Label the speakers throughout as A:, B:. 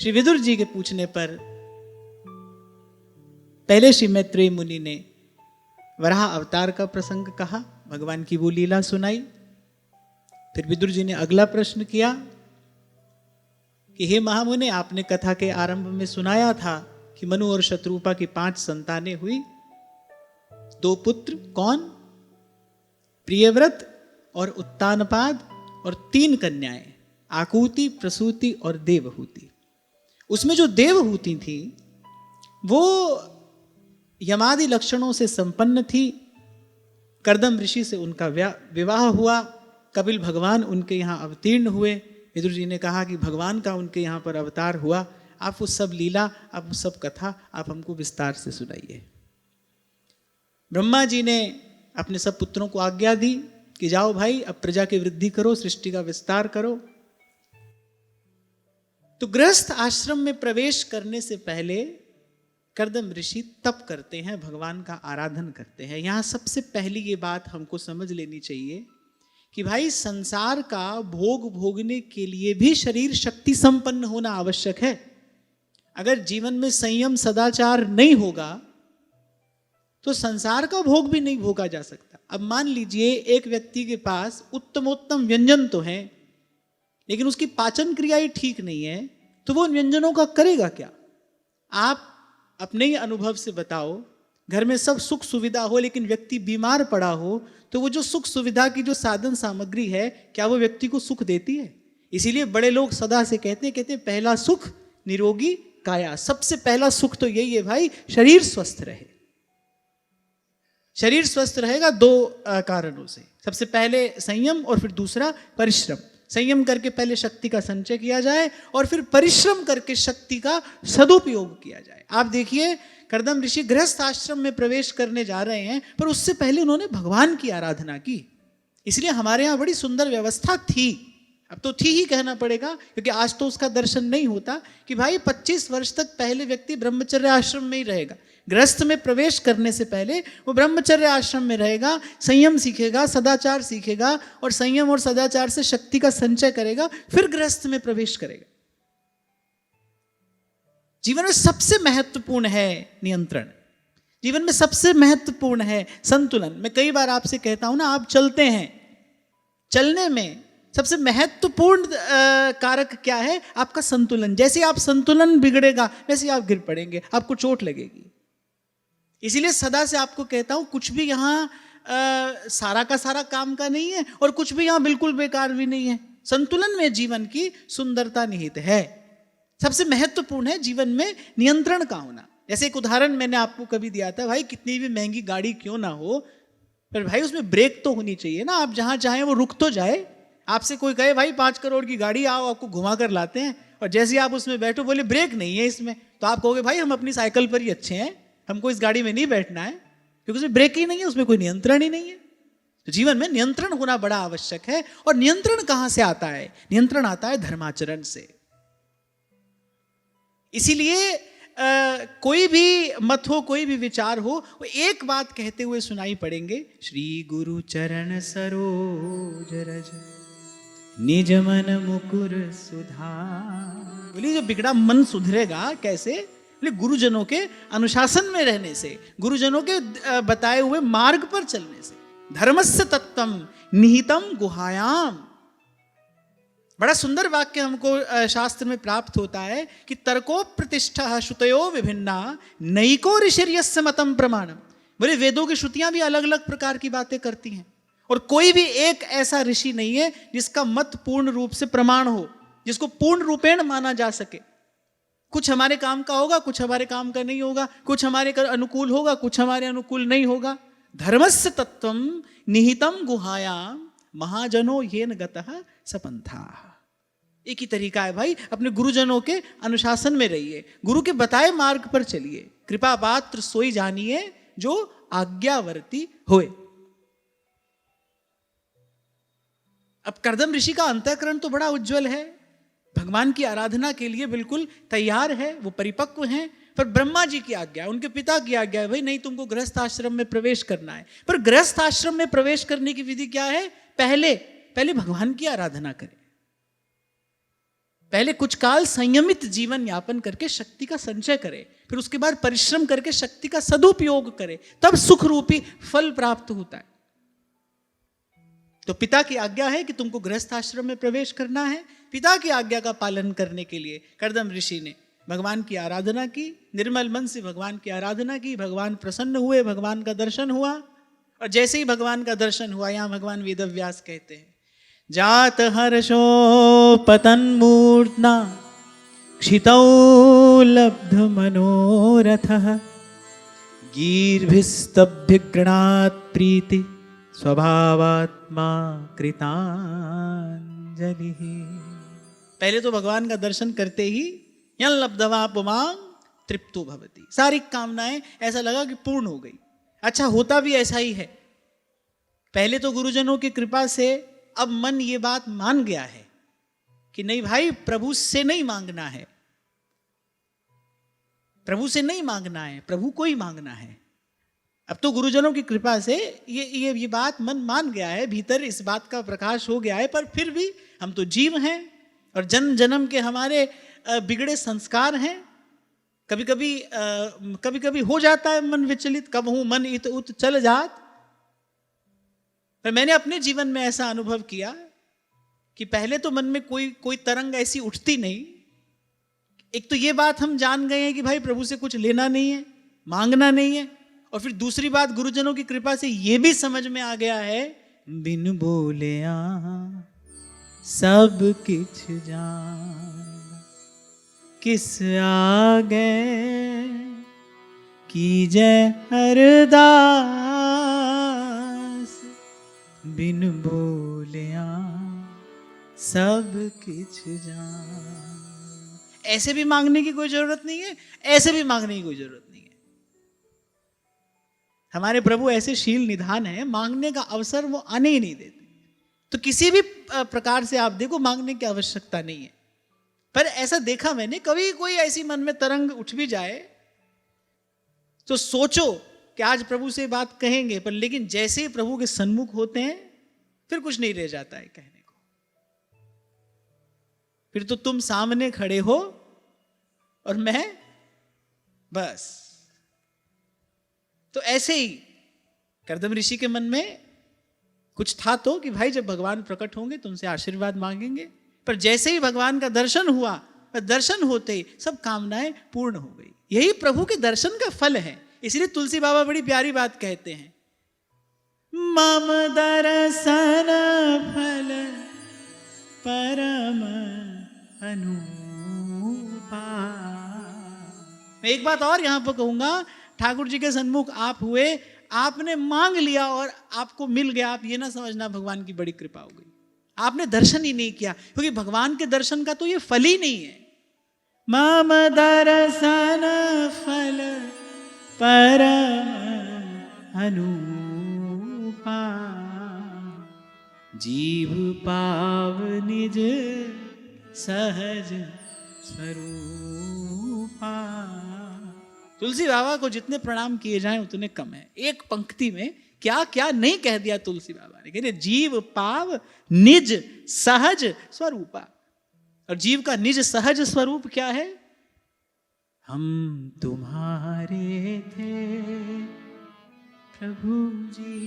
A: श्री विदुर जी के पूछने पर पहले श्री मैत्रेय मुनि ने वराह अवतार का प्रसंग कहा, भगवान की वो लीला सुनाई। फिर विदुर जी ने अगला प्रश्न किया कि हे महामुनि, आपने कथा के आरंभ में सुनाया था कि मनु और शत्रुपा की 5 संतानें हुई, 2 पुत्र, कौन? प्रियव्रत और उत्तानपाद, और 3 कन्याएं, आकुति, प्रसूति और देवहूति। उसमें जो देवहूति थी वो यमादि लक्षणों से संपन्न थी। कर्दम ऋषि से उनका विवाह हुआ, कपिल भगवान उनके यहाँ अवतीर्ण हुए। विदुर जी ने कहा कि भगवान का उनके यहाँ पर अवतार हुआ, आप वो सब लीला, आप वो सब कथा आप हमको विस्तार से सुनाइए। ब्रह्मा जी ने अपने सब पुत्रों को आज्ञा दी कि जाओ भाई, अब प्रजा की वृद्धि करो, सृष्टि का विस्तार करो। तो गृहस्थ आश्रम में प्रवेश करने से पहले कर्दम ऋषि तप करते हैं, भगवान का आराधन करते हैं। यहां सबसे पहली ये बात हमको समझ लेनी चाहिए कि भाई संसार का भोग भोगने के लिए भी शरीर शक्ति संपन्न होना आवश्यक है। अगर जीवन में संयम सदाचार नहीं होगा तो संसार का भोग भी नहीं भोगा जा सकता। अब मान लीजिए एक व्यक्ति के पास उत्तमोत्तम व्यंजन तो है, लेकिन उसकी पाचन क्रिया ही ठीक नहीं है, तो वो व्यंजनों का करेगा क्या? आप अपने ही अनुभव से बताओ, घर में सब सुख सुविधा हो लेकिन व्यक्ति बीमार पड़ा हो, तो वो जो सुख सुविधा की जो साधन सामग्री है, क्या वो व्यक्ति को सुख देती है? इसीलिए बड़े लोग सदा से कहते हैं पहला सुख निरोगी काया। सबसे पहला सुख तो यही है भाई, शरीर स्वस्थ रहे। शरीर स्वस्थ रहेगा 2 कारणों से। सबसे पहले संयम और फिर दूसरा परिश्रम। संयम करके पहले शक्ति का संचय किया जाए और फिर परिश्रम करके शक्ति का सदुपयोग किया जाए। आप देखिए, कर्दम ऋषि गृहस्थ आश्रम में प्रवेश करने जा रहे हैं, पर उससे पहले उन्होंने भगवान की आराधना की। इसलिए हमारे यहाँ बड़ी सुंदर व्यवस्था थी, अब तो थी ही कहना पड़ेगा, क्योंकि आज तो उसका दर्शन नहीं होता कि भाई 25 वर्ष तक पहले व्यक्ति ब्रह्मचर्य आश्रम में ही रहेगा। गृहस्थ में प्रवेश करने से पहले वो ब्रह्मचर्य आश्रम में रहेगा, संयम सीखेगा, सदाचार सीखेगा, और संयम और सदाचार से शक्ति का संचय करेगा, फिर गृहस्थ में प्रवेश करेगा। जीवन में सबसे महत्वपूर्ण है नियंत्रण, जीवन में सबसे महत्वपूर्ण है संतुलन। मैं कई बार आपसे कहता हूं ना, आप चलते हैं, चलने में सबसे महत्वपूर्ण कारक क्या है? आपका संतुलन। जैसे आप संतुलन बिगड़ेगा वैसे आप गिर पड़ेंगे, आपको चोट लगेगी। इसीलिए सदा से आपको कहता हूं, कुछ भी यहाँ सारा का सारा काम का नहीं है और कुछ भी यहाँ बिल्कुल बेकार भी नहीं है। संतुलन में जीवन की सुंदरता निहित है। सबसे महत्वपूर्ण है जीवन में नियंत्रण का होना। जैसे एक उदाहरण मैंने आपको कभी दिया था, भाई कितनी भी महंगी गाड़ी क्यों ना हो, पर भाई उसमें ब्रेक तो होनी चाहिए ना। आप जहां चाहें वो रुक तो जाए। आपसे कोई कहे भाई 5 करोड़ की गाड़ी आओ, आपको घुमा कर लाते हैं, और जैसे आप उसमें बैठो बोले ब्रेक नहीं है इसमें, तो आप कहोगे भाई हम अपनी साइकिल पर ही अच्छे हैं, हमको इस गाड़ी में नहीं बैठना है, क्योंकि उसमें ब्रेक ही नहीं है, उसमें कोई नियंत्रण ही नहीं है। तो जीवन में नियंत्रण होना बड़ा आवश्यक है। और नियंत्रण कहां से आता है? नियंत्रण आता है धर्माचरण से। इसीलिए कोई भी मत हो, कोई भी विचार हो, वो एक बात कहते हुए सुनाई पड़ेंगे, श्री गुरु चरण सरोज रज निज मन मुकुर सुधार। बोलिए जो बिगड़ा मन सुधरेगा कैसे? बोले गुरुजनों के अनुशासन में रहने से, गुरुजनों के बताए हुए मार्ग पर चलने से। धर्मस्य तत्वम निहितम गुहायाम। बड़ा सुंदर वाक्य हमको शास्त्र में प्राप्त होता है कि तर्को प्रतिष्ठा श्रुतयो विभिन्ना नैको ऋषिर्यस्य मतम प्रमाणम। बोले वेदों की श्रुतियां भी अलग अलग प्रकार की बातें करती हैं, और कोई भी एक ऐसा ऋषि नहीं है जिसका मत पूर्ण रूप से प्रमाण हो, जिसको पूर्ण रूपेण माना जा सके। कुछ हमारे काम का होगा, कुछ हमारे काम का नहीं होगा, कुछ हमारे अनुकूल होगा, कुछ हमारे अनुकूल नहीं होगा। धर्मस्य तत्वम निहितम गुहायाम महाजनो येन गतः सपंथा। एक ही तरीका है भाई, अपने गुरुजनों के अनुशासन में रहिए, गुरु के बताए मार्ग पर चलिए। कृपा पात्र सोई जानिए जो आज्ञावर्ती होए। अब कर्दम ऋषि का अंतःकरण तो बड़ा उज्जवल है, भगवान की आराधना के लिए बिल्कुल तैयार है, वो परिपक्व हैं। पर ब्रह्मा जी की आज्ञा, उनके पिता की आज्ञा है, भाई नहीं तुमको गृहस्थ आश्रम में प्रवेश करना है। पर गृहस्थ आश्रम में प्रवेश करने की विधि क्या है? पहले भगवान की आराधना करें, पहले कुछ काल संयमित जीवन यापन करके शक्ति का संचय करे, फिर उसके बाद परिश्रम करके शक्ति का सदुपयोग करे, तब सुख रूपी फल प्राप्त होता है। तो पिता की आज्ञा है कि तुमको गृहस्थ आश्रम में प्रवेश करना है। पिता की आज्ञा का पालन करने के लिए कर्दम ऋषि ने भगवान की आराधना की, निर्मल मन से भगवान की आराधना की, भगवान प्रसन्न हुए, भगवान का दर्शन हुआ। और जैसे ही भगवान का दर्शन हुआ, यहां भगवान वेदव्यास कहते हैं, जात हर्षो पतन मूर्तना क्षितौ लब्ध मनोरथः गीर्भिस्तभ्यगृणात् प्रीति स्वभावात्मा कृतांजलि। पहले तो भगवान का दर्शन करते ही यं लब्धवा पुमां तृप्तो भवति, सारी कामनाएं ऐसा लगा कि पूर्ण हो गई। अच्छा, होता भी ऐसा ही है। पहले तो गुरुजनों की कृपा से अब मन ये बात मान गया है कि नहीं भाई, प्रभु से नहीं मांगना है, प्रभु से नहीं मांगना है, प्रभु को ही मांगना है। अब तो गुरुजनों की कृपा से ये बात मन मान गया है, भीतर इस बात का प्रकाश हो गया है। पर फिर भी हम तो जीव हैं और जन्म जन्म के हमारे बिगड़े संस्कार हैं। कभी कभी हो जाता है मन विचलित, कब हूं मन इत उत चल जात। पर मैंने अपने जीवन में ऐसा अनुभव किया कि पहले तो मन में कोई तरंग ऐसी उठती नहीं। एक तो ये बात हम जान गए हैं कि भाई प्रभु से कुछ लेना नहीं है, मांगना नहीं है। और फिर दूसरी बात, गुरुजनों की कृपा से ये भी समझ में आ गया है, बिन बोले सब किछ जान, किस आगे कीजय अरदास, बिन बोलिया सब किछ जान। ऐसे भी मांगने की कोई जरूरत नहीं है, ऐसे भी मांगने की कोई जरूरत नहीं है। हमारे प्रभु ऐसे शील निधान है, मांगने का अवसर वो आने ही नहीं देते। तो किसी भी प्रकार से आप देखो, मांगने की आवश्यकता नहीं है। पर ऐसा देखा मैंने, कभी कोई ऐसी मन में तरंग उठ भी जाए तो सोचो कि आज प्रभु से बात कहेंगे, पर लेकिन जैसे ही प्रभु के सन्मुख होते हैं फिर कुछ नहीं रह जाता है कहने को। फिर तो तुम सामने खड़े हो और मैं बस। तो ऐसे ही कर्दम ऋषि के मन में कुछ था तो कि भाई जब भगवान प्रकट होंगे तो उनसे आशीर्वाद मांगेंगे। पर जैसे ही भगवान का दर्शन हुआ, दर्शन होते ही सब कामनाएं पूर्ण हो गई। यही प्रभु के दर्शन का फल है। इसलिए तुलसी बाबा बड़ी प्यारी बात कहते हैं, मम दर्शन फल परम अनुपा। मैं एक बात और यहां पर कहूंगा, ठाकुर जी के सन्मुख आप हुए, आपने मांग लिया और आपको मिल गया, आप ये ना समझना भगवान की बड़ी कृपा हो गई। आपने दर्शन ही नहीं किया, क्योंकि भगवान के दर्शन का तो ये फल ही नहीं है। मम दर्शन फल परम अनुपा, जीव पाव निज सहज स्वरूपा। तुलसी बाबा को जितने प्रणाम किए जाएं उतने कम है। एक पंक्ति में क्या क्या नहीं कह दिया तुलसी बाबा ने। कहते जीव पाव निज सहज स्वरूपा। और जीव का निज सहज स्वरूप क्या है? हम तुम्हारे थे प्रभु जी,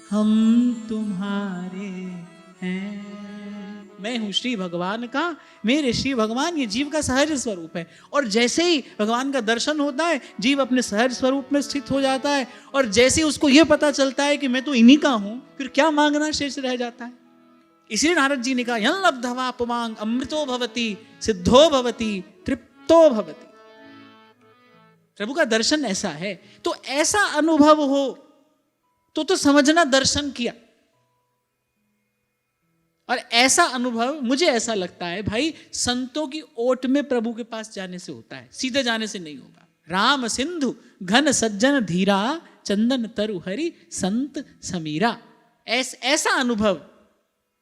A: हम तुम्हारे हैं। मैं हूं श्री भगवान का, मेरे श्री भगवान, ये जीव का सहज स्वरूप है। और जैसे ही भगवान का दर्शन होता है, जीव अपने सहज स्वरूप में स्थित हो जाता है। और जैसे ही उसको यह पता चलता है कि मैं तो इन्हीं का हूं, फिर क्या मांगना शेष रह जाता है। इसलिए नारद जी ने कहा, यं लब्धवा पुमांग अमृतो भवति सिद्धो भवति तृप्तो भवति। प्रभु का दर्शन ऐसा है। तो ऐसा अनुभव हो तो समझना दर्शन किया। और ऐसा अनुभव मुझे ऐसा लगता है भाई, संतों की ओट में प्रभु के पास जाने से होता है, सीधे जाने से नहीं होगा। राम सिंधु घन सज्जन धीरा, चंदन तरु हरि संत समीरा। ऐसा अनुभव,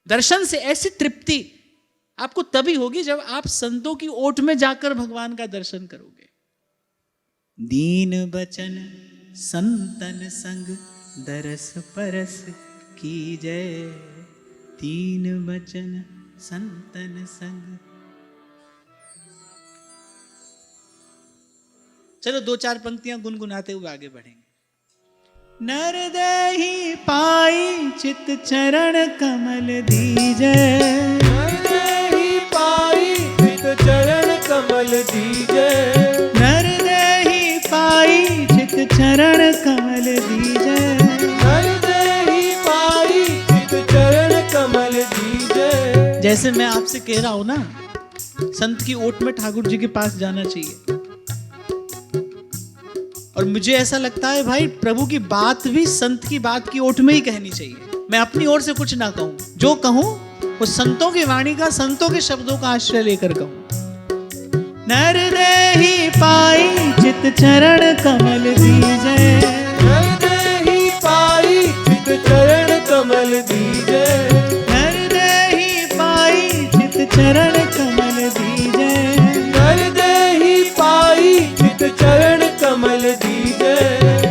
A: दर्शन से ऐसी तृप्ति आपको तभी होगी जब आप संतों की ओट में जाकर भगवान का दर्शन करोगे। दीन बचन संतन संग दरस परस की जय, तीन बचन संतन संग चलो 2-4 पंक्तियां गुनगुनाते हुए आगे बढ़ेंगे। नरदेहि पाई चित चरण कमल दीजे,
B: नरदेहि पाई चित चरण कमल दीजे,
A: नरदेहि पाई चित चरण कमल दीजे,
B: नरदेहि पाई चित चरण कमल दीजे।
A: जैसे मैं आपसे कह रहा हूं ना, संत की ओट में ठाकुर जी के पास जाना चाहिए। और मुझे ऐसा लगता है भाई, प्रभु की बात भी संत की बात की ओट में ही कहनी चाहिए। मैं अपनी ओर से कुछ ना कहूं, जो कहूं वो संतों की वाणी का, संतों के शब्दों का आश्रय लेकर कहूं। नरदेहि पाई चित चरण कमल दीजे,
B: नरदेहि पाई चित चरण कमल दीजे,
A: नरदेहि पाई चित चरण कमल दीजे,
B: नरदेहि पाई चित चरण कमल दीजे।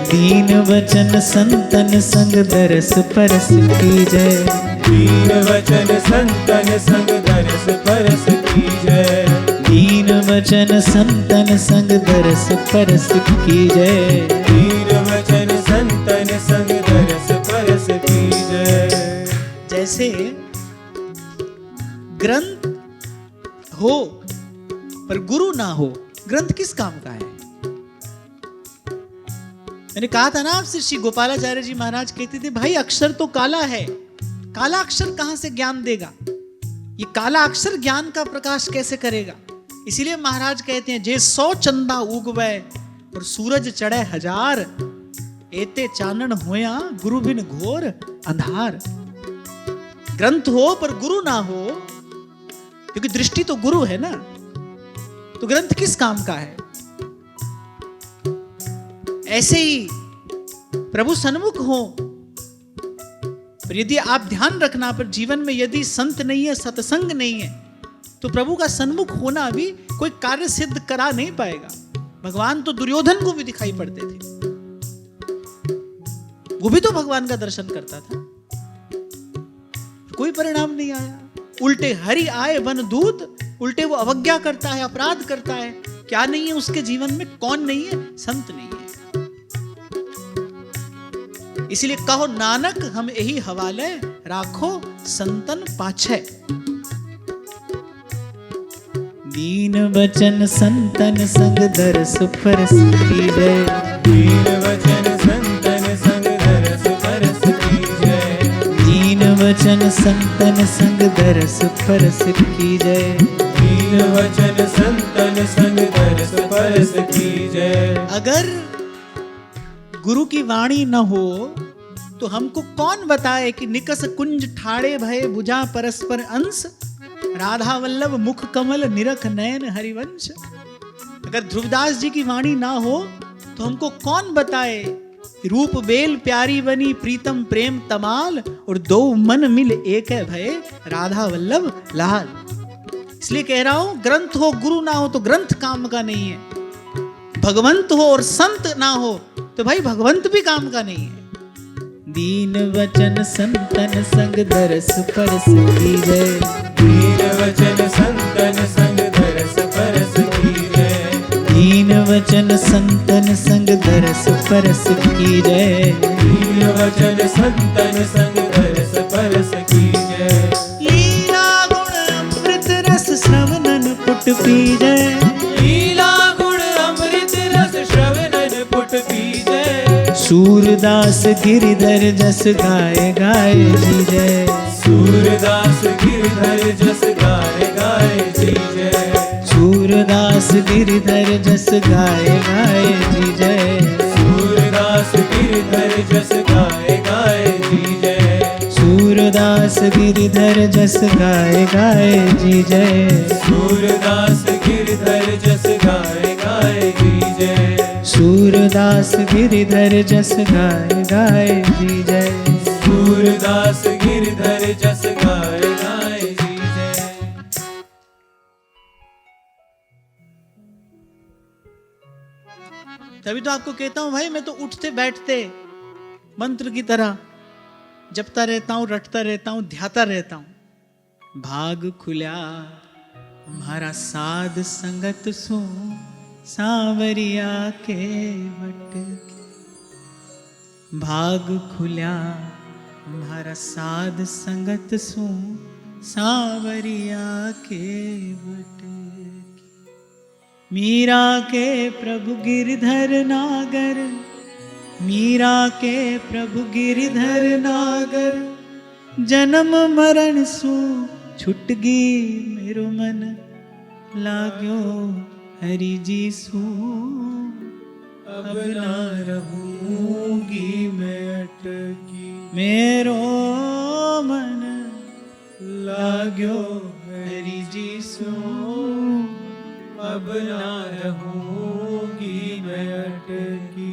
A: दीन वचन संतन संग दरस परस कीजे,
B: दीन वचन संतन संग दरस परस कीजे,
A: दीन वचन संतन संग दरस परस कीजे।
B: दीन वचन संतन संग दरस परस कीजे।
A: जैसे ग्रंथ हो पर गुरु ना हो, ग्रंथ किस काम का है? मैंने कहा था ना आपसे, श्री गोपालाचार्य जी महाराज कहते थे, भाई अक्षर तो काला है, काला अक्षर कहां से ज्ञान देगा? ये काला अक्षर ज्ञान का प्रकाश कैसे करेगा? इसीलिए महाराज कहते हैं, जे 100 चंदा उगवे और सूरज चढ़े 1000, एते चानन होया गुरु बिन घोर अंधार। ग्रंथ हो पर गुरु ना हो, क्योंकि दृष्टि तो गुरु है ना, तो ग्रंथ किस काम का है? ऐसे ही प्रभु सन्मुख हो, पर यदि आप ध्यान रखना, पर जीवन में यदि संत नहीं है, सत्संग नहीं है, तो प्रभु का सन्मुख होना भी कोई कार्य सिद्ध करा नहीं पाएगा। भगवान तो दुर्योधन को भी दिखाई पड़ते थे, वो भी तो भगवान का दर्शन करता था, कोई परिणाम नहीं आया। उल्टे हरि आए वन दूत, उल्टे वो अवज्ञा करता है, अपराध करता है। क्या नहीं है उसके जीवन में? कौन नहीं है? संत नहीं है। इसलिए कहो नानक हम यही हवाले, राखो संतन पाछे। दीन वचन संतन संग दरस परस कीजे,
B: दीन वचन संतन संग दरस परस कीजे,
A: दीन वचन संतन संग दरस परस कीजे,
B: दीन वचन संतन संग दरस परस कीजे।
A: अगर गुरु की वाणी न हो तो हमको कौन बताए कि निकस कुंज ठाड़े भय बुझा परस्पर अंश, राधा वल्लभ मुख कमल निरख नयन हरिवंश। अगर ध्रुवदास जी की वाणी ना हो तो हमको कौन बताए रूप बेल प्यारी बनी प्रीतम प्रेम तमाल, और दो मन मिल एक है भय राधा वल्लभ लाल। इसलिए कह रहा हूं, ग्रंथ हो गुरु ना हो तो ग्रंथ काम का नहीं है, भगवंत हो और संत ना हो तो भाई भगवंत भी काम का नहीं है। दीन वचन संतन संग दरस परस कीजे,
B: दीन वचन संतन संग दरस परस कीजे,
A: दीन वचन संतन संग दरस परस कीजे,
B: दीन वचन संतन संग दरस परस कीजे।
A: लीला गुण अमृत रस श्रवणन पुट पीजे,
B: लीला गुण अमृत रस श्रवणन पुट पीजे,
A: सूरदास गिरिधर जस गाए गाए जीजे,
B: सूरदास गिरधर जस गाए गाए जीजे,
A: सूरदास गिरिधर जस गाए गाए जीजे,
B: सूरदास गिरधर जस गाए गाए जीजे,
A: सूरदास गिरिधर जस गाए गाए जीजे,
B: सूरदास गिरधर जस गाए गाए जीजे,
A: सूरदास गिरिधर जस गाए गाए जीजे,
B: सूरदास गिरधर जस गाए गाए जीजे।
A: तभी तो आपको कहता हूं भाई, मैं तो उठते बैठते मंत्र की तरह जपता रहता हूं, रटता रहता हूं, ध्याता रहता हूं। भाग खुल्या हमारा साध संगत सो सांवरिया के वट की। भाग खुल्या म्हारा साध संगत सू सांवरिया के वट की। मीरा के प्रभु गिरधर नागर, मीरा के प्रभु गिरधर नागर, जन्म मरण सू छुटगी मेरो मन, लाग्यो हरि जी सू अब ना रहूंगी मैं अटकी। मेरो मन लाग्यो हरि जी सू अब ना रहूंगी मैं अटकी।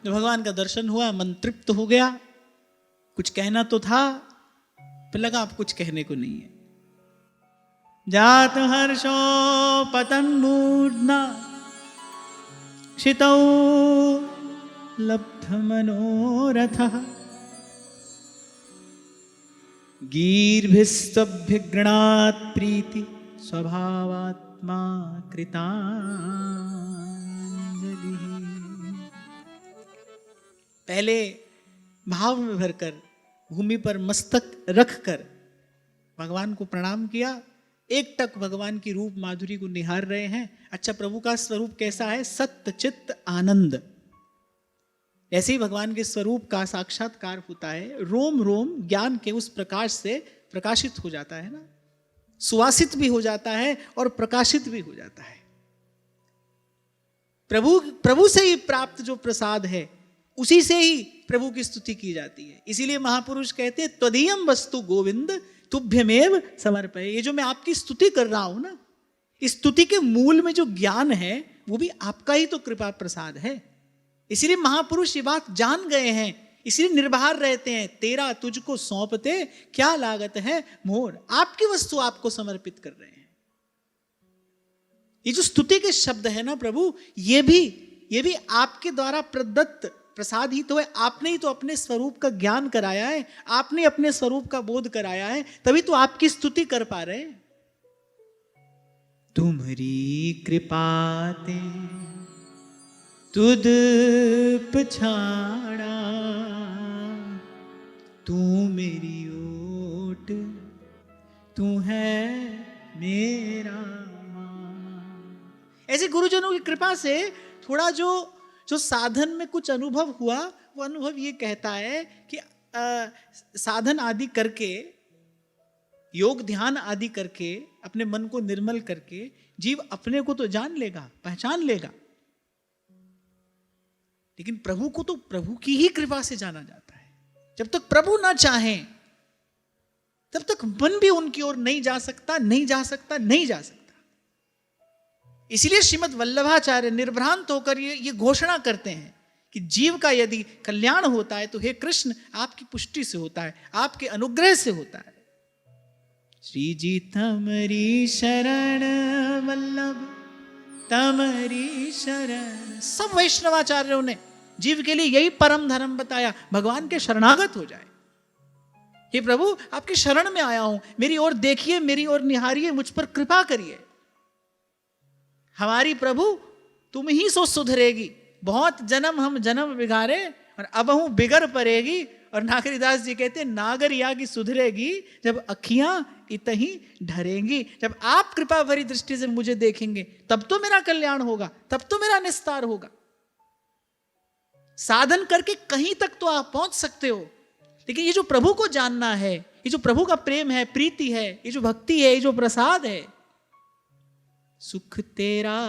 A: तो भगवान का दर्शन हुआ, मन तृप्त हो गया। कुछ कहना तो था, फिर लगा अब कुछ कहने को नहीं है। जात हर्षो पतन मूर्धना, क्षितौ लब्ध मनोरथः, गीर्भिस्तभ्यगृणात् प्रीति स्वभावात्मा कृतांजलि। पहले भाव में भरकर भूमि पर मस्तक रखकर भगवान को प्रणाम किया। एक टक भगवान की रूप माधुरी को निहार रहे हैं। अच्छा, प्रभु का स्वरूप कैसा है? सत्य चित्त आनंद। ऐसे ही भगवान के स्वरूप का साक्षात्कार होता है। रोम रोम ज्ञान के उस प्रकाश से प्रकाशित हो जाता है ना, सुवासित भी हो जाता है और प्रकाशित भी हो जाता है। प्रभु से ही प्राप्त जो प्रसाद है, उसी से ही प्रभु की स्तुति की जाती है। इसीलिए महापुरुष कहते हैं त्वदीयम वस्तु गोविंद तुभ्यमेव समर्पये। ये जो मैं आपकी स्तुति कर रहा हूं ना, इस स्तुति के मूल में जो ज्ञान है वो भी आपका ही तो कृपा प्रसाद है। इसीलिए महापुरुष ये बात जान गए हैं, इसलिए निर्भर रहते हैं। तेरा तुझको सौंपते क्या लागत है मोर। आपकी वस्तु आपको समर्पित कर रहे हैं। ये जो स्तुति के शब्द है ना प्रभु, ये भी आपके द्वारा प्रदत्त प्रसाद ही तो है। आपने ही तो अपने स्वरूप का ज्ञान कराया है, आपने अपने स्वरूप का बोध कराया है, तभी तो आपकी स्तुति कर पा रहे हैं। तुम्हारी कृपाते तुद पछाड़ा, तू मेरी ओट, तू है मेरा मान। ऐसे गुरुजनों की कृपा से थोड़ा जो साधन में कुछ अनुभव हुआ, वो अनुभव ये कहता है कि साधन आदि करके, योग ध्यान आदि करके, अपने मन को निर्मल करके जीव अपने को तो जान लेगा, पहचान लेगा, लेकिन प्रभु को तो प्रभु की ही कृपा से जाना जाता है। जब तक प्रभु ना चाहें तब तक मन भी उनकी ओर नहीं जा सकता, नहीं जा सकता, नहीं जा सकता। इसलिए श्रीमद् वल्लभाचार्य निर्भ्रांत होकर ये घोषणा करते हैं कि जीव का यदि कल्याण होता है तो हे कृष्ण आपकी पुष्टि से होता है, आपके अनुग्रह से होता है। श्री जी तमरी शरण वल्लभ, तमरी शरण। सब वैष्णवाचार्यों ने जीव के लिए यही परम धर्म बताया, भगवान के शरणागत हो जाए। हे प्रभु आपकी शरण में आया हूं, मेरी ओर देखिए, मेरी ओर निहारिए, मुझ पर कृपा करिए। हमारी प्रभु तुम ही सो सुधरेगी, बहुत जन्म हम जन्म बिगाड़े और अब हूं बिगड़ पड़ेगी। और नागरीदास जी कहते हैं नागरिया की सुधरेगी जब अखियां इतही ढरेंगी। जब आप कृपा भरी दृष्टि से मुझे देखेंगे तब तो मेरा कल्याण होगा, तब तो मेरा निस्तार होगा। साधन करके कहीं तक तो आप पहुंच सकते हो, लेकिन ये जो प्रभु को जानना है, ये जो प्रभु का प्रेम है, प्रीति है, ये जो भक्ति है, ये जो प्रसाद है, सुख तेरा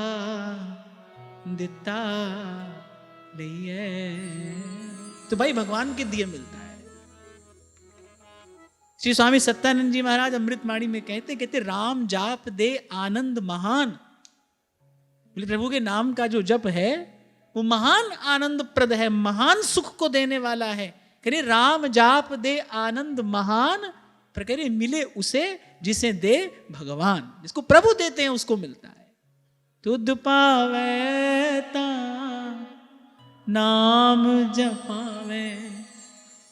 A: दिता लिए, तो भाई भगवान के दिए मिलता है। श्री स्वामी सत्यानंद जी महाराज अमृतवाणी में कहते राम जाप दे आनंद महान। बोले प्रभु के नाम का जो जप है वो महान आनंद प्रद है, महान सुख को देने वाला है। कह राम जाप दे आनंद महान, पर कह मिले उसे जिसे दे भगवान। जिसको प्रभु देते हैं उसको मिलता है। तुद पावे ता नाम जपावे,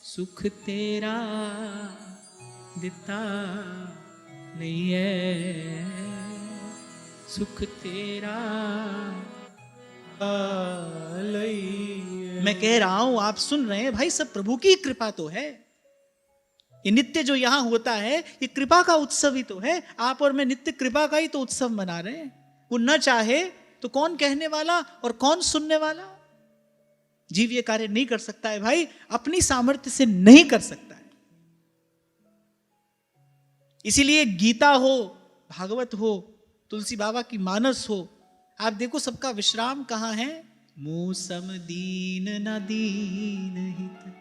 A: सुख तेरा दिता नहीं है, सुख तेरा।
B: लइए।
A: मैं कह रहा हूं, आप सुन रहे हैं भाई, सब प्रभु की कृपा तो है। ये नित्य जो यहां होता है ये कृपा का उत्सव ही तो है। आप और मैं नित्य कृपा का ही तो उत्सव मना रहे हैं। वो न चाहे तो कौन कहने वाला और कौन सुनने वाला। जीव ये कार्य नहीं कर सकता है भाई, अपनी सामर्थ्य से नहीं कर सकता है। इसीलिए गीता हो, भागवत हो, तुलसी बाबा की मानस हो, आप देखो सबका विश्राम कहां है। मूसम दीन न दीन हित,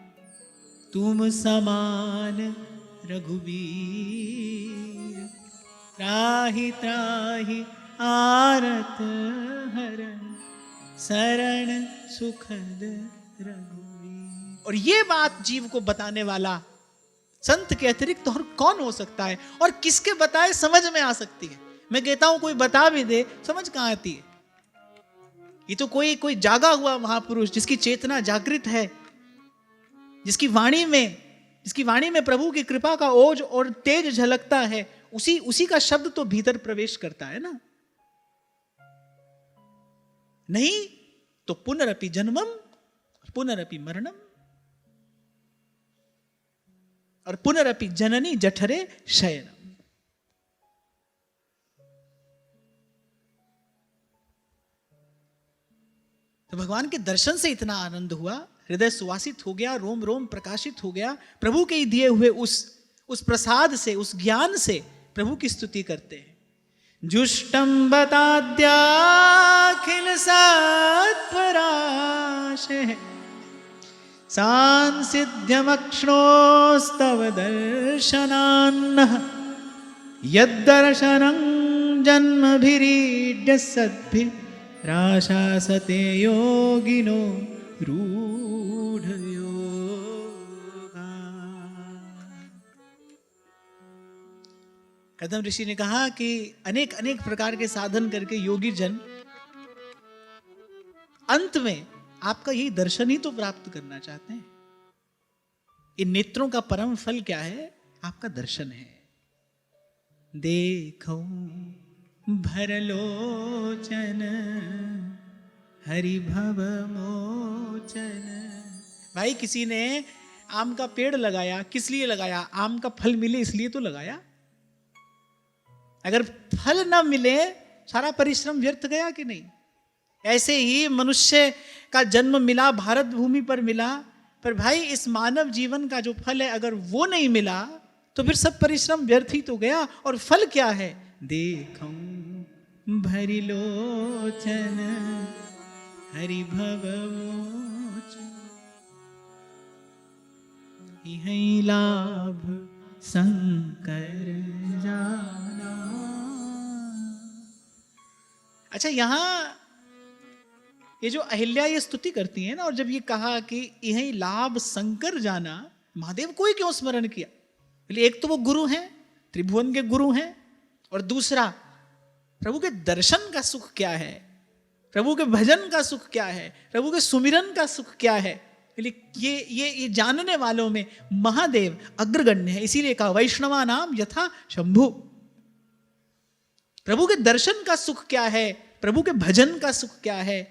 A: तुम समान रघुवीर। त्राहि त्राहि आरत हरण, शरण सुखद रघुवीर। और ये बात जीव को बताने वाला संत के अतिरिक्त और कौन हो सकता है, और किसके बताए समझ में आ सकती है। मैं कहता हूं कोई बता भी दे समझ कहां आती है। ये तो कोई जागा हुआ महापुरुष जिसकी चेतना जागृत है, जिसकी वाणी में प्रभु की कृपा का ओज और तेज झलकता है, उसी का शब्द तो भीतर प्रवेश करता है ना। नहीं तो पुनरपि जन्मम पुनरपि मरणम और पुनरपि जननी जठरे शयनम। तो भगवान के दर्शन से इतना आनंद हुआ, हृदय सुवासित हो गया, रोम रोम प्रकाशित हो गया। प्रभु के दिए हुए उस प्रसाद से, उस ज्ञान से प्रभु की स्तुति करते हैं। जुष्टम बताद्याखिल सत्वराशे, सांसिध्यमक्ष्णोस्तव दर्शनान्नः, यद्दर्शनं जन्मभिरीड्य सद्भिराशासते योगिनो रूढ़योगा। कदम ऋषि ने कहा कि अनेक अनेक प्रकार के साधन करके योगी जन अंत में आपका यही दर्शन ही तो प्राप्त करना चाहते हैं। इन नेत्रों का परम फल क्या है? आपका दर्शन है। देखो भरलोचन हरि भव मोचन। भाई किसी ने आम का पेड़ लगाया, किस लिए लगाया? आम का फल मिले इसलिए तो लगाया। अगर फल ना मिले सारा परिश्रम व्यर्थ गया कि नहीं? ऐसे ही मनुष्य का जन्म मिला, भारत भूमि पर मिला, पर भाई इस मानव जीवन का जो फल है अगर वो नहीं मिला तो फिर सब परिश्रम व्यर्थ ही तो गया। और फल क्या है? देखो भरी लोचन हरि भव मोचन, यही लाभ शंकर जाना। अच्छा, यहां ये जो अहिल्या ये स्तुति करती है ना, और जब ये कहा कि यही लाभ शंकर जाना, महादेव को ही क्यों स्मरण किया? एक तो वो गुरु हैं, त्रिभुवन के गुरु हैं, और दूसरा प्रभु के दर्शन का सुख क्या है, प्रभु के भजन का सुख क्या है, प्रभु के सुमिरन का सुख क्या है। ये जानने वालों में महादेव अग्रगण्य है। इसीलिए कहा वैष्णवा नाम यथा शंभु। प्रभु के दर्शन का सुख क्या है, प्रभु के भजन का सुख क्या है,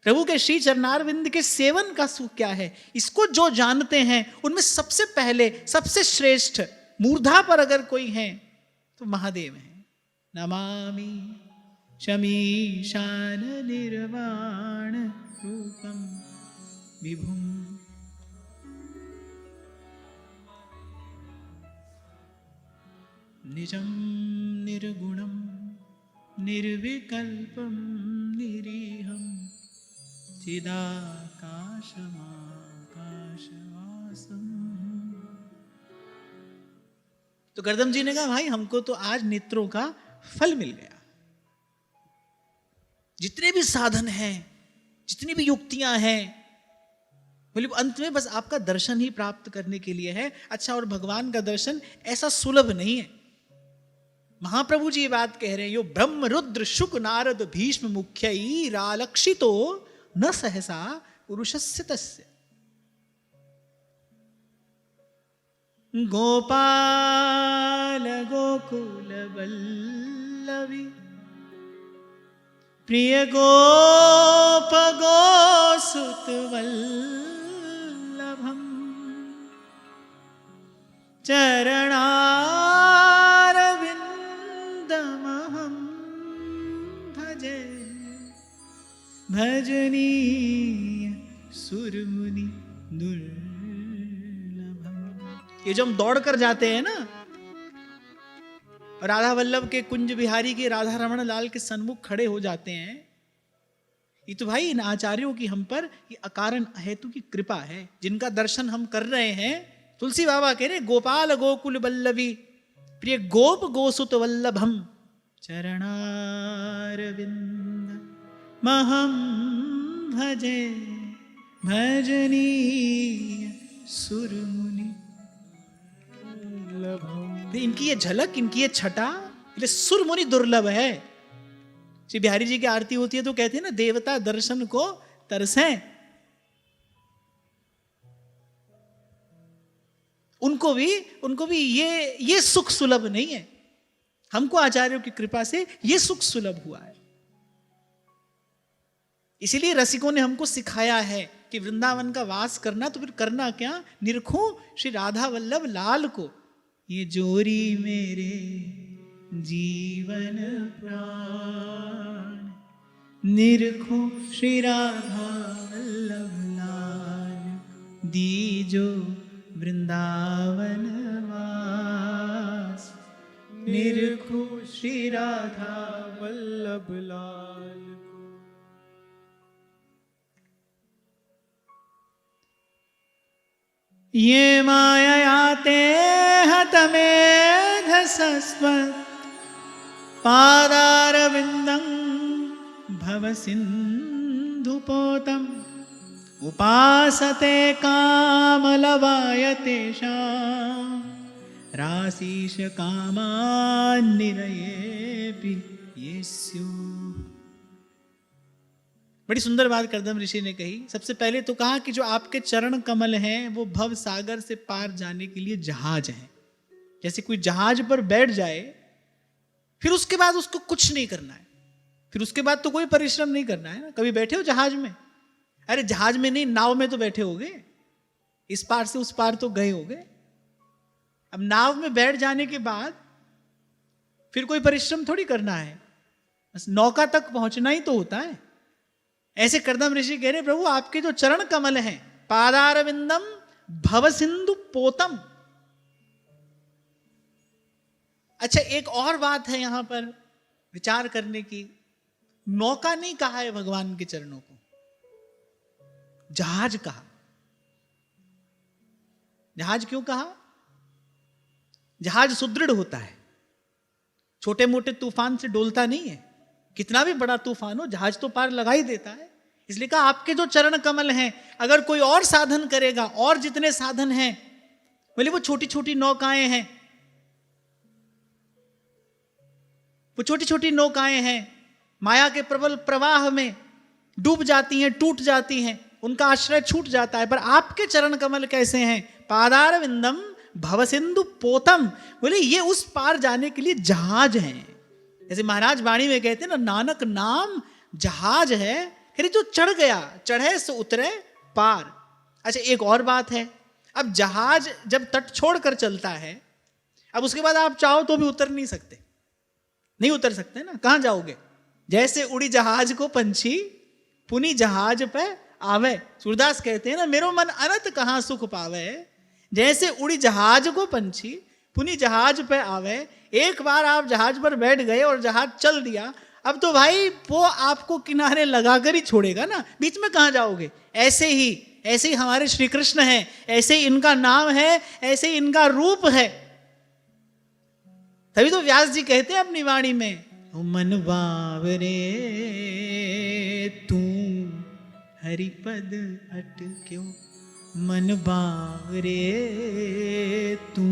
A: प्रभु के श्री चरणारविंद के सेवन का सुख क्या है, इसको जो जानते हैं उनमें सबसे पहले सबसे श्रेष्ठ मूर्धा पर अगर कोई है तो महादेव है। नमामि शमीशान निर्वाण रूपम विभुम। निजं निर्गुणं निर्विकल्पं निरीहं चिदाकाशमाकाशवासम्। तो गर्दम जी ने कहा भाई हमको तो आज नेत्रों का फल मिल गया। जितने भी साधन हैं, जितनी भी युक्तियां हैं, बोले अंत में बस आपका दर्शन ही प्राप्त करने के लिए है। अच्छा, और भगवान का दर्शन ऐसा सुलभ नहीं है। महाप्रभु जी ये बात कह रहे हैं, यो ब्रह्म रुद्र शुक नारद भीष्म मुख्यई रालक्षितो न सहसा पुरुषस्य तस्य। गोपाल गोकुल वल्लवी प्रिय गोप गोसुत वल्लभम चरणारविंदमहं भजे भजनीय सुरमुनि दुर्लभम। ये जो हम दौड़ कर जाते हैं ना, राधा वल्लभ के कुंज बिहारी के राधा रमण लाल के सन्मुख खड़े हो जाते हैं, ये तो भाई इन आचार्यों की हम पर ये अकारण अहेतु की कृपा है, जिनका दर्शन हम कर रहे हैं। तुलसी बाबा कह रहे गोपाल गोकुल वल्लभी प्रिय गोप गोसुत वल्लभम चरणारविंद महम भजे भजनीय सुरमुनि। इनकी ये झलक, इनकी ये छटा, इसलिए सुरमुनि दुर्लभ है। श्री बिहारी जी की आरती होती है तो कहते हैं ना, देवता दर्शन को तरसे। उनको भी ये सुख सुलभ नहीं है, हमको आचार्यों की कृपा से ये सुख सुलभ हुआ है। इसीलिए रसिकों ने हमको सिखाया है कि वृंदावन का वास करना तो फिर करना क्या, निरखो श्री राधा वल्लभ लाल को। ये जोरी मेरे जीवन प्राण, निरखो श्री राधा वल्लभ लाल, दीजो वृंदावन वास, निरखो श्री राधा
B: वल्लभ लाल।
A: ये माययाते हतमेधसस्व पादारविन्दं भवसिन्धुपोतम् उपासते कामलवाय तेषां राशीष कामान्निरयेऽपि ये स्युः। बड़ी सुंदर बात करदम ऋषि ने कही। सबसे पहले तो कहा कि जो आपके चरण कमल हैं वो भव सागर से पार जाने के लिए जहाज हैं। जैसे कोई जहाज पर बैठ जाए, फिर उसके बाद उसको कुछ नहीं करना है, फिर उसके बाद तो कोई परिश्रम नहीं करना है ना। कभी बैठे हो जहाज में? अरे जहाज में नहीं, नाव में तो बैठे होगे, इस पार से उस पार तो गए होगे। अब नाव में बैठ जाने के बाद फिर कोई परिश्रम थोड़ी करना है, बस नौका तक पहुंचना ही तो होता है। ऐसे करदम ऋषि कह रहे प्रभु आपके जो चरण कमल हैं, पादारविंदम भवसिंधु पोतम। अच्छा, एक और बात है यहां पर विचार करने की। नौका नहीं कहा है भगवान के चरणों को, जहाज कहा। जहाज क्यों कहा? जहाज सुदृढ़ होता है, छोटे मोटे तूफान से डोलता नहीं है। कितना भी बड़ा तूफान हो, जहाज तो पार लगा ही देता है। इसलिए कहा आपके जो चरण कमल हैं, अगर कोई और साधन करेगा, और जितने साधन हैं, बोले वो छोटी छोटी नौकाएं हैं, वो छोटी छोटी नौकाएं हैं, माया के प्रबल प्रवाह में डूब जाती हैं, टूट जाती हैं, उनका आश्रय छूट जाता है। पर आपके चरण कमल कैसे हैं? पादारविंदम भवसिंधु पोतम। बोले ये उस पार जाने के लिए जहाज हैं। जैसे महाराज वाणी में कहते हैं ना, नानक नाम जहाज है, फिर जो चढ़ गया, चढ़े से उतरे पार। अच्छा, एक और बात है, अब जहाज जब तट छोड़कर चलता है, अब उसके बाद आप चाहो तो भी उतर नहीं सकते, नहीं उतर सकते ना। कहां जाओगे? जैसे उड़ी जहाज को पंछी पुनी जहाज पे आवे। सूरदास कहते हैं ना, मेरो मन अनंत कहां सुख पावे। जैसे उड़ी जहाज को पंछी पुनी जहाज पे आवे। एक बार आप जहाज पर बैठ गए और जहाज चल दिया, अब तो भाई वो आपको किनारे लगाकर ही छोड़ेगा ना, बीच में कहां जाओगे। ऐसे ही हमारे श्री कृष्ण हैं, ऐसे ही इनका नाम है, ऐसे ही इनका रूप है। तभी तो व्यास जी कहते हैं अपनी वाणी में, मन बावरे तू हरिपद अटक्यो, मन बावरे तू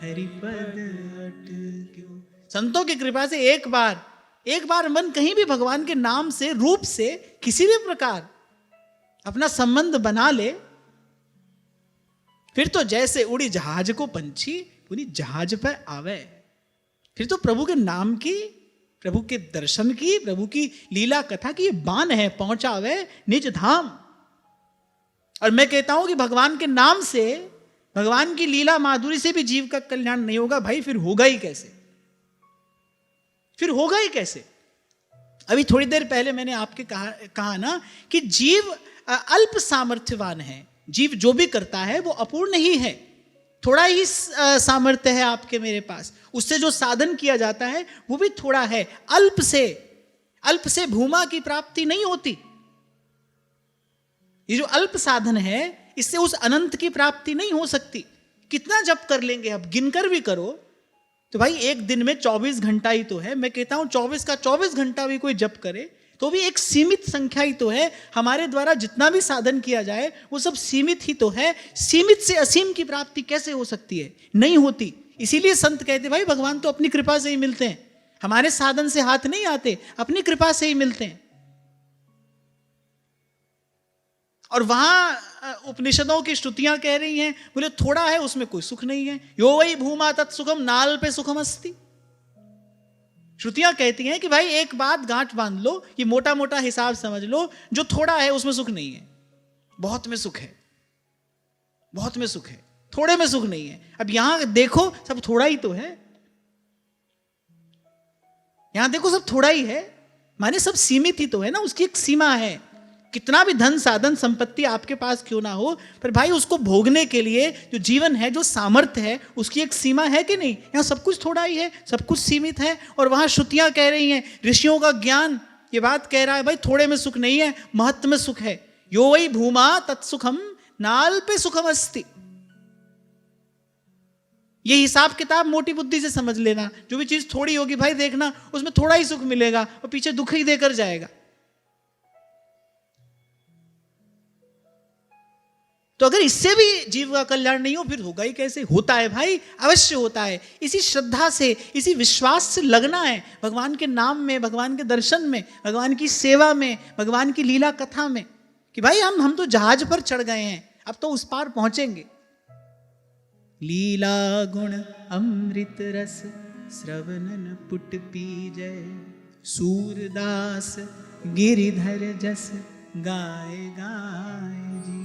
A: हरिपद अटक्यो। संतों की कृपा से एक बार मन कहीं भी भगवान के नाम से, रूप से, किसी भी प्रकार अपना संबंध बना ले, फिर तो जैसे उड़ी जहाज को पंछी पूरी जहाज पे आवे। फिर तो प्रभु के नाम की प्रभु के दर्शन की, प्रभु की लीला कथा की ये बान है, पहुंचावे निज धाम। और मैं कहता हूं कि भगवान के नाम से, भगवान की लीला माधुरी से भी जीव का कल्याण नहीं होगा भाई, फिर होगा ही कैसे? फिर होगा ही कैसे? अभी थोड़ी देर पहले मैंने आपके कहा ना कि जीव अल्प सामर्थ्यवान है। जीव जो भी करता है वो अपूर्ण ही है, थोड़ा ही सामर्थ्य है आपके मेरे पास, उससे जो साधन किया जाता है वो भी थोड़ा है। अल्प से भूमा की प्राप्ति नहीं होती। ये जो अल्प साधन है इससे उस अनंत की प्राप्ति नहीं हो सकती। कितना जप कर लेंगे, अब गिनकर भी करो तो भाई एक दिन में 24 घंटा ही तो है। मैं कहता हूं 24 का 24 घंटा भी कोई जप करे तो भी एक सीमित संख्या ही तो है। हमारे द्वारा जितना भी साधन किया जाए वो सब सीमित ही तो है। सीमित से असीम की प्राप्ति कैसे हो सकती है? नहीं होती। इसीलिए संत कहते भाई भगवान तो अपनी कृपा से ही मिलते हैं, हमारे साधन से हाथ नहीं आते, अपनी कृपा से ही मिलते हैं। और वहां उपनिषदों की श्रुतियां कह रही हैं, बोले थोड़ा है उसमें कोई सुख नहीं है। यो वही भूमा तत्सुखम नाल पे सुखम अस्ति। श्रुतियां कहती हैं कि भाई एक बात गांठ बांध लो, ये मोटा मोटा हिसाब समझ लो, जो थोड़ा है उसमें सुख नहीं है, बहुत में सुख है, बहुत में सुख है, थोड़े में सुख नहीं है। अब यहां देखो सब थोड़ा ही तो है, यहां देखो सब थोड़ा ही है, माने सब सीमित ही तो है ना, उसकी एक सीमा है। कितना भी धन साधन संपत्ति आपके पास क्यों ना हो, पर भाई उसको भोगने के लिए जो जीवन है, जो सामर्थ्य है, उसकी एक सीमा है कि नहीं? यहाँ सब कुछ थोड़ा ही है, सब कुछ सीमित है। और वहां श्रुतियां कह रही हैं, ऋषियों का ज्ञान ये बात कह रहा है भाई थोड़े में सुख नहीं है, महत्व में सुख है। यो वही भूमा तत्सुखम नाल पे सुखम अस्ति। ये हिसाब किताब मोटी बुद्धि से समझ लेना। जो भी चीज थोड़ी होगी भाई देखना उसमें थोड़ा ही सुख मिलेगा और पीछे दुख ही देकर जाएगा। तो अगर इससे भी जीव का कल्याण नहीं हो फिर होगा ही कैसे? होता है भाई, अवश्य होता है। इसी श्रद्धा से, इसी विश्वास से लगना है भगवान के नाम में, भगवान के दर्शन में, भगवान की सेवा में, भगवान की लीला कथा में, कि भाई हम तो जहाज पर चढ़ गए हैं, अब तो उस पार पहुंचेंगे। लीला गुण अमृत रस श्रवणन पुट पीजय, सूरदास गिरिधर जस गाए गाए जी।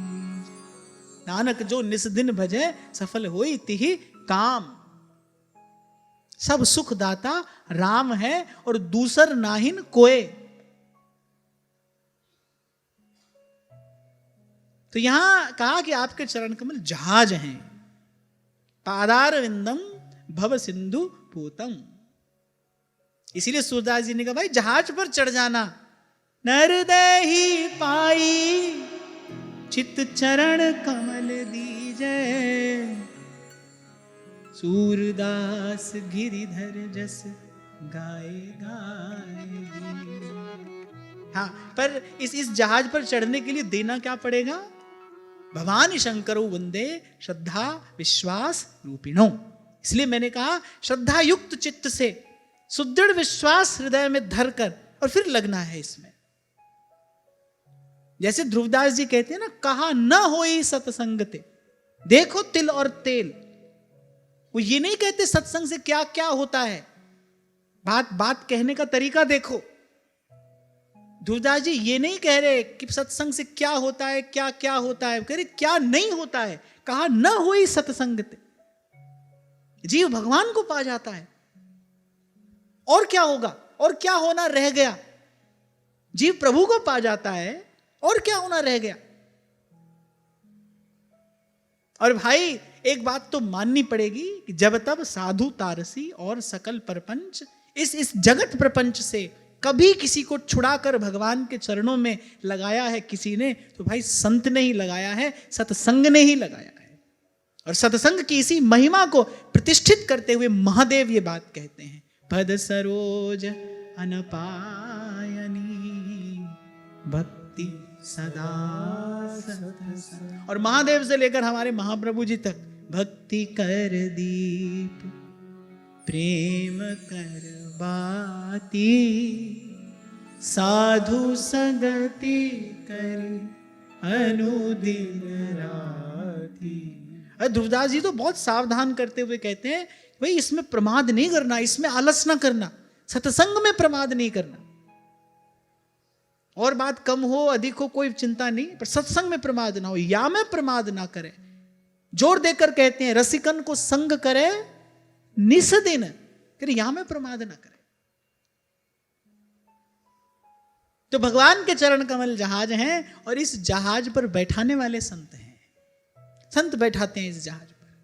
A: नानक जो निस दिन भजे सफल होई तिहि काम। सब सुख दाता राम है और दूसर नाहिन कोय। तो यहां कहा कि आपके चरण कमल जहाज हैं, पादार विंदम भव सिंधु पूतम। इसीलिए सूरदास जी ने कहा भाई जहाज पर चढ़ जाना। नरदेही पाई चित चरण कमल दीजै, सूरदास गिरिधर जस गाए गाए जी। हाँ, पर इस जहाज पर चढ़ने के लिए देना क्या पड़ेगा? भवानी शंकरो वंदे श्रद्धा विश्वास रूपिणो। इसलिए मैंने कहा श्रद्धा युक्त चित्त से सुदृढ़ विश्वास हृदय में धरकर और फिर लगना है इसमें। जैसे ध्रुवदास जी कहते हैं ना, कहा न होई सत्संगते। देखो तिल और तेल, वो ये नहीं कहते सत्संग से क्या क्या होता है, बात कहने का तरीका देखो। ध्रुवदास जी ये नहीं कह रहे कि सत्संग से क्या होता है, क्या क्या होता है, कह रहे क्या नहीं होता है। कहा न होई सत्संगते, जीव भगवान को पा जाता है। और क्या होगा, और क्या होना रह गया? जीव प्रभु को पा जाता है, और क्या होना रह गया? और भाई एक बात तो माननी पड़ेगी कि जब तब साधु तारसी और सकल प्रपंच, इस जगत प्रपंच से कभी किसी को छुड़ाकर भगवान के चरणों में लगाया है किसी ने, तो भाई संत ने ही लगाया है, सत्संग ने ही लगाया है। और सत्संग की इसी महिमा को प्रतिष्ठित करते हुए महादेव ये बात कहते हैं, पद सरोज अनपायनी भक्ति सदा सत्संग। और महादेव से लेकर हमारे महाप्रभु जी तक, भक्ति कर दीप प्रेम कर बाती, साधु संगति करी अनुदिन राती। ध्रुवदास जी तो बहुत सावधान करते हुए कहते हैं भाई इसमें प्रमाद नहीं करना, इसमें आलस ना करना। सत्संग में प्रमाद नहीं करना। और बात कम हो अधिक हो कोई चिंता नहीं, पर सत्संग में प्रमाद ना हो, या में प्रमाद ना करे। जोर देकर कहते हैं रसिकन को संग करे निस दिन, फिर या में प्रमाद ना करे। तो भगवान के चरण कमल जहाज हैं और इस जहाज पर बैठाने वाले संत हैं। संत बैठाते हैं इस जहाज पर,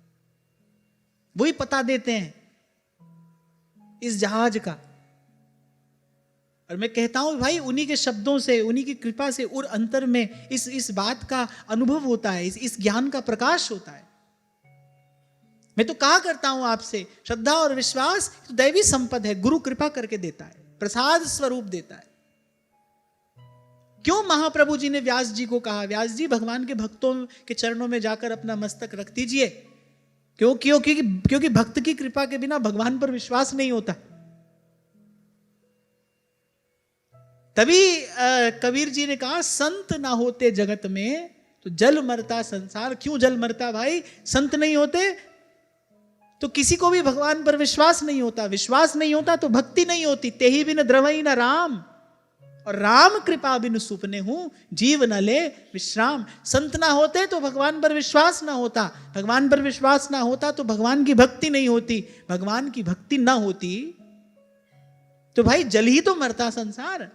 A: वही पता देते हैं इस जहाज का। और मैं कहता हूं भाई उन्हीं के शब्दों से, उन्हीं की कृपा से और अंतर में इस बात का अनुभव होता है, इस ज्ञान का प्रकाश होता है। मैं तो कहा करता हूं आपसे, श्रद्धा और विश्वास तो दैवी संपद है, गुरु कृपा करके देता है, प्रसाद स्वरूप देता है। क्यों महाप्रभु जी ने व्यास जी को कहा, व्यास जी भगवान के भक्तों के चरणों में जाकर अपना मस्तक रख दीजिए। क्योंकि भक्त की कृपा के बिना भगवान पर विश्वास नहीं होता। तभी कबीर जी ने कहा संत ना होते जगत में तो जल मरता संसार। क्यों जल मरता भाई? संत नहीं होते तो किसी को भी भगवान पर विश्वास नहीं होता, विश्वास नहीं होता तो भक्ति नहीं होती। तेहि बिन द्रवई न राम, और राम कृपा बिन सुपने हूं जीव न ले विश्राम। संत ना होते तो भगवान पर विश्वास ना होता, भगवान पर विश्वास ना होता तो भगवान की भक्ति नहीं होती, भगवान की भक्ति ना होती तो भाई जल ही तो मरता संसार।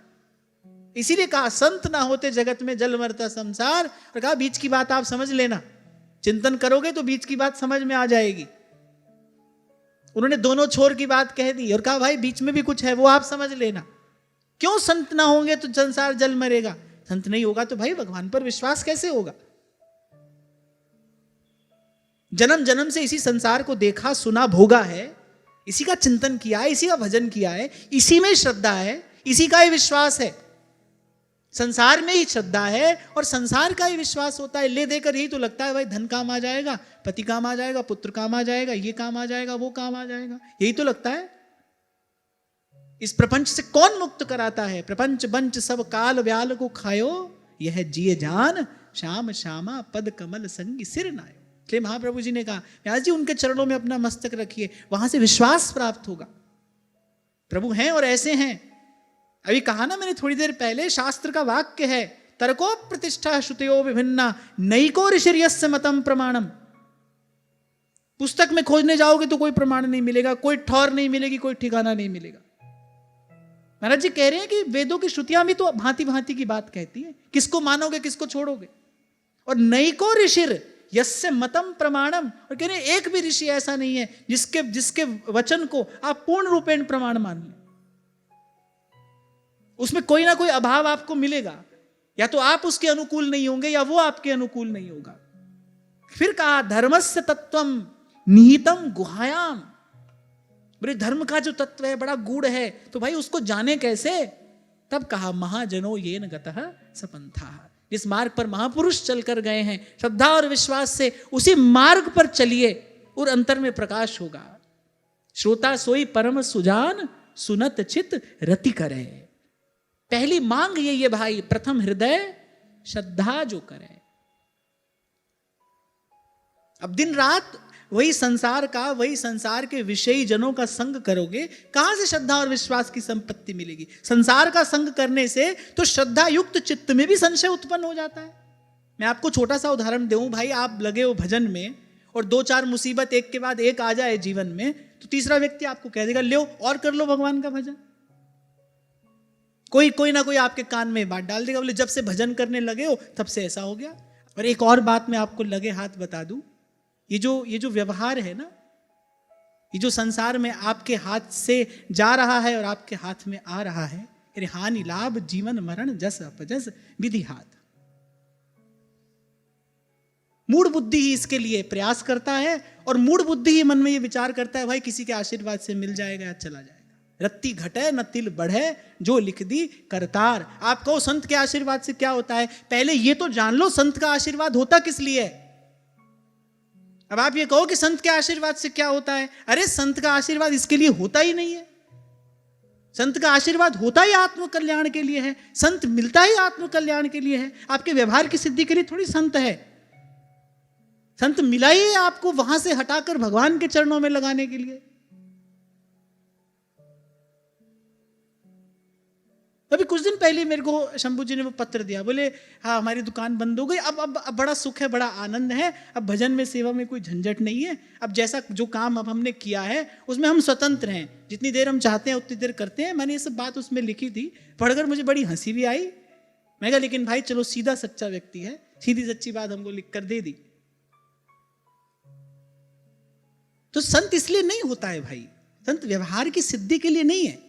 A: इसीलिए कहा संत ना होते जगत में जल मरता संसार। और कहा बीच की बात आप समझ लेना, चिंतन करोगे तो बीच की बात समझ में आ जाएगी। उन्होंने दोनों छोर की बात कह दी और कहा भाई बीच में भी कुछ है वो आप समझ लेना। क्यों संत ना होंगे तो संसार जल मरेगा? संत नहीं होगा तो भाई भगवान पर विश्वास कैसे होगा? जन्म जन्म से इसी संसार को देखा सुना भोगा है, इसी का चिंतन किया है, इसी का भजन किया है, इसी में श्रद्धा है, इसी का ही विश्वास है। संसार में ही श्रद्धा है और संसार का ही विश्वास होता है। ले देकर यही तो लगता है भाई धन काम आ जाएगा, पति काम आ जाएगा, पुत्र काम आ जाएगा, ये काम आ जाएगा, वो काम आ जाएगा, यही तो लगता है। इस प्रपंच से कौन मुक्त कराता है? प्रपंच बंच सब काल व्याल को खायो, यह जिए जान श्याम श्यामा पद कमल संगी सिर नायो। इसलिए महाप्रभु जी ने कहा व्यास जी उनके चरणों में अपना मस्तक रखिए, वहां से विश्वास प्राप्त होगा। प्रभु हैं और ऐसे हैं। अभी कहा ना मैंने थोड़ी देर पहले, शास्त्र का वाक्य है तर्को प्रतिष्ठा श्रुतयो विभिन्ना नैको ऋषिर्यस्य मतम प्रमाणम। पुस्तक में खोजने जाओगे तो कोई प्रमाण नहीं मिलेगा, कोई ठौर नहीं मिलेगी, कोई ठिकाना नहीं मिलेगा। महाराज जी कह रहे हैं कि वेदों की श्रुतियां भी तो भांति भांति की बात कहती हैं, किसको मानोगे किसको छोड़ोगे। और नैको ऋषिर यस्य मतम प्रमाणम, और कह रहे हैं एक भी ऋषि ऐसा नहीं है जिसके वचन को आप पूर्ण रूपेण प्रमाण मान लें। उसमें कोई ना कोई अभाव आपको मिलेगा, या तो आप उसके अनुकूल नहीं होंगे या वो आपके अनुकूल नहीं होगा। फिर कहा धर्मस्य तत्वम निहितम गुहायाम। बोले धर्म का जो तत्व है बड़ा गूढ़ है, तो भाई उसको जाने कैसे? तब कहा महाजनो येन गतः सपंथा। जिस मार्ग पर महापुरुष चलकर गए हैं श्रद्धा और विश्वास से, उसी मार्ग पर चलिए और अंतर में प्रकाश होगा। श्रोता सोई परम सुजान सुनत चित रति करे। पहली मांग यही है भाई, प्रथम हृदय श्रद्धा जो करे। अब दिन रात वही संसार के विषयी जनों का संग करोगे, कहां से श्रद्धा और विश्वास की संपत्ति मिलेगी? संसार का संग करने से तो श्रद्धा युक्त चित्त में भी संशय उत्पन्न हो जाता है। मैं आपको छोटा सा उदाहरण दूं भाई, आप लगे हो भजन में और दो चार मुसीबत एक के बाद एक आ जाए जीवन में, तो तीसरा व्यक्ति आपको कह देगा लो और कर लो भगवान का भजन। कोई ना कोई आपके कान में बात डाल देगा, बोले जब से भजन करने लगे हो तब से ऐसा हो गया। और एक और बात मैं आपको लगे हाथ बता दूं, ये जो व्यवहार है ना, ये जो संसार में आपके हाथ से जा रहा है और आपके हाथ में आ रहा है, अरे हानि लाभ जीवन मरण जस अपजस विधि हाथ। मूढ़ बुद्धि ही इसके लिए प्रयास करता है और मूढ़ बुद्धि ही मन में ये विचार करता है भाई किसी के आशीर्वाद से मिल जाएगा या चला जाएगा। रत्ती घटे न तिल बढ़े जो लिख दी करतार। आप कहो संत के आशीर्वाद से क्या होता है, पहले ये तो जान लो संत का आशीर्वाद होता किस लिए है। अब आप ये कहो कि संत के आशीर्वाद से क्या होता है, अरे संत का आशीर्वाद इसके लिए होता ही नहीं है। संत का आशीर्वाद होता ही आत्म कल्याण के लिए है, संत मिलता ही आत्म कल्याण के लिए है। आपके व्यवहार की सिद्धि के लिए थोड़ी संत है। संत मिला ही आपको वहां से हटाकर भगवान के चरणों में लगाने के लिए। अभी कुछ दिन पहले मेरे को शंभू जी ने वो पत्र दिया, बोले हाँ हमारी दुकान बंद हो गई, अब बड़ा सुख है, बड़ा आनंद है, अब भजन में सेवा में कोई झंझट नहीं है, अब जैसा जो काम अब हमने किया है उसमें हम स्वतंत्र हैं, जितनी देर हम चाहते हैं उतनी देर करते हैं। मैंने ये सब बात उसमें लिखी थी, पढ़कर मुझे बड़ी हंसी भी आई। मैं कहा लेकिन भाई चलो सीधा सच्चा व्यक्ति है, सीधी सच्ची बात हमको लिख कर दे दी। तो संत इसलिए नहीं होता है भाई, संत व्यवहार की सिद्धि के लिए नहीं है।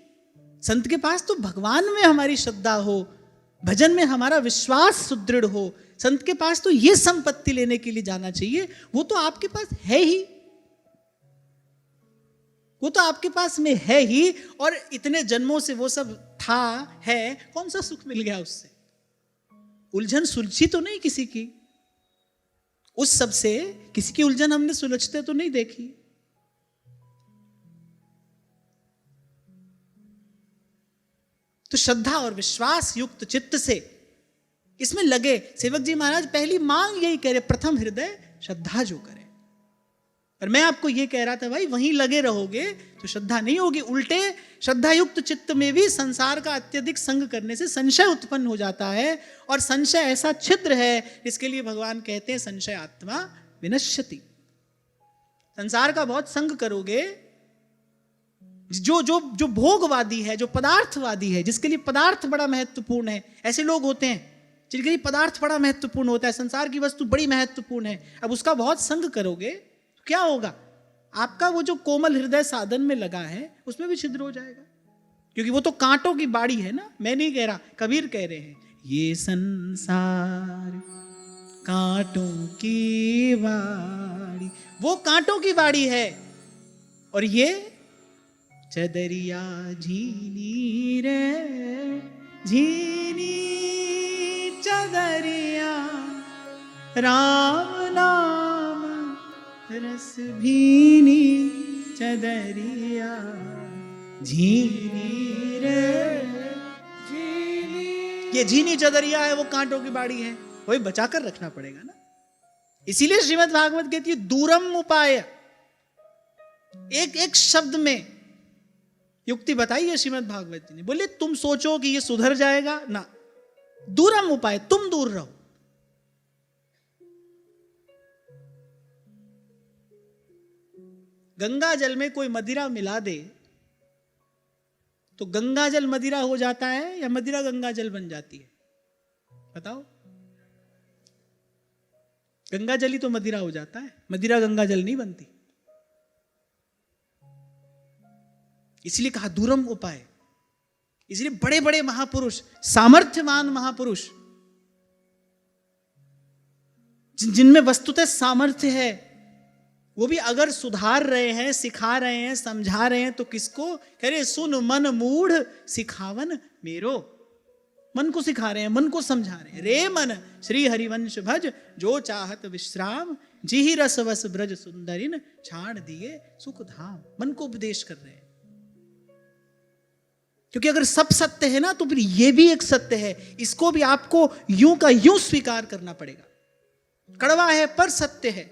A: संत के पास तो भगवान में हमारी श्रद्धा हो, भजन में हमारा विश्वास सुदृढ़ हो, संत के पास तो ये संपत्ति लेने के लिए जाना चाहिए। वो तो आपके पास है ही, वो तो आपके पास में है ही, और इतने जन्मों से वो सब था है, कौन सा सुख मिल गया उससे? उलझन सुलझी तो नहीं किसी की, उस सब से किसी की उलझन हमने सुलझते तो नहीं देखी। तो श्रद्धा और विश्वास युक्त चित्त से इसमें लगे। सेवक जी महाराज पहली मांग यही कह रहे, प्रथम हृदय श्रद्धा जो करे। और मैं आपको ये कह रहा था भाई वहीं लगे रहोगे तो श्रद्धा नहीं होगी, उल्टे श्रद्धा युक्त चित्त में भी संसार का अत्यधिक संग करने से संशय उत्पन्न हो जाता है, और संशय ऐसा छिद्र है जिसके लिए भगवान कहते हैं संशय आत्मा विनश्यति। संसार का बहुत संग करोगे, जो जो जो भोगवादी है, जो पदार्थवादी है, जिसके लिए पदार्थ बड़ा महत्वपूर्ण है, ऐसे लोग होते हैं जिनके लिए पदार्थ बड़ा महत्वपूर्ण होता है, संसार की वस्तु बड़ी महत्वपूर्ण है। अब उसका बहुत संग करोगे तो क्या होगा? आपका वो जो कोमल हृदय साधन में लगा है उसमें भी छिद्र हो जाएगा, क्योंकि वो तो कांटों की बाड़ी है ना। मैं नहीं कह रहा, कबीर कह रहे हैं, ये संसार कांटों की बाड़ी, वो कांटों की बाड़ी है, और ये चदरिया झीनी रे झीनी चदरिया, राम नाम रस भीनी चदरिया झीनी रे झीनी। ये झीनी चदरिया है, वो कांटों की बाड़ी है, वही बचाकर रखना पड़ेगा ना। इसीलिए श्रीमद् भागवत कहती है दूरम उपाय। एक एक शब्द में युक्ति बताई है श्रीमद् भागवत जी ने। बोले तुम सोचो कि ये सुधर जाएगा ना, दूरम उपाय, तुम दूर रहो। गंगा जल में कोई मदिरा मिला दे तो गंगा जल मदिरा हो जाता है या मदिरा गंगा जल बन जाती है? बताओ। गंगा जल ही तो मदिरा हो जाता है, मदिरा गंगा जल नहीं बनती। इसलिए कहा दूरम उपाय। इसलिए बड़े बड़े महापुरुष, सामर्थ्यवान महापुरुष, जिनमें वस्तुतः सामर्थ्य है, वो भी अगर सुधार रहे हैं, सिखा रहे हैं, समझा रहे हैं तो किसको कह रहे? सुन मन मूढ़ सिखावन मेरो। मन को सिखा रहे हैं, मन को समझा रहे हैं। रे मन श्री हरिवंश भज, जो चाहत विश्राम, जिहि रस वस ब्रज सुंदरिन, छाड़ दिए सुख धाम। मन को उपदेश कर रहे हैं, क्योंकि अगर सब सत्य है ना तो फिर ये भी एक सत्य है, इसको भी आपको यूं का यूं स्वीकार करना पड़ेगा। कड़वा है पर सत्य है,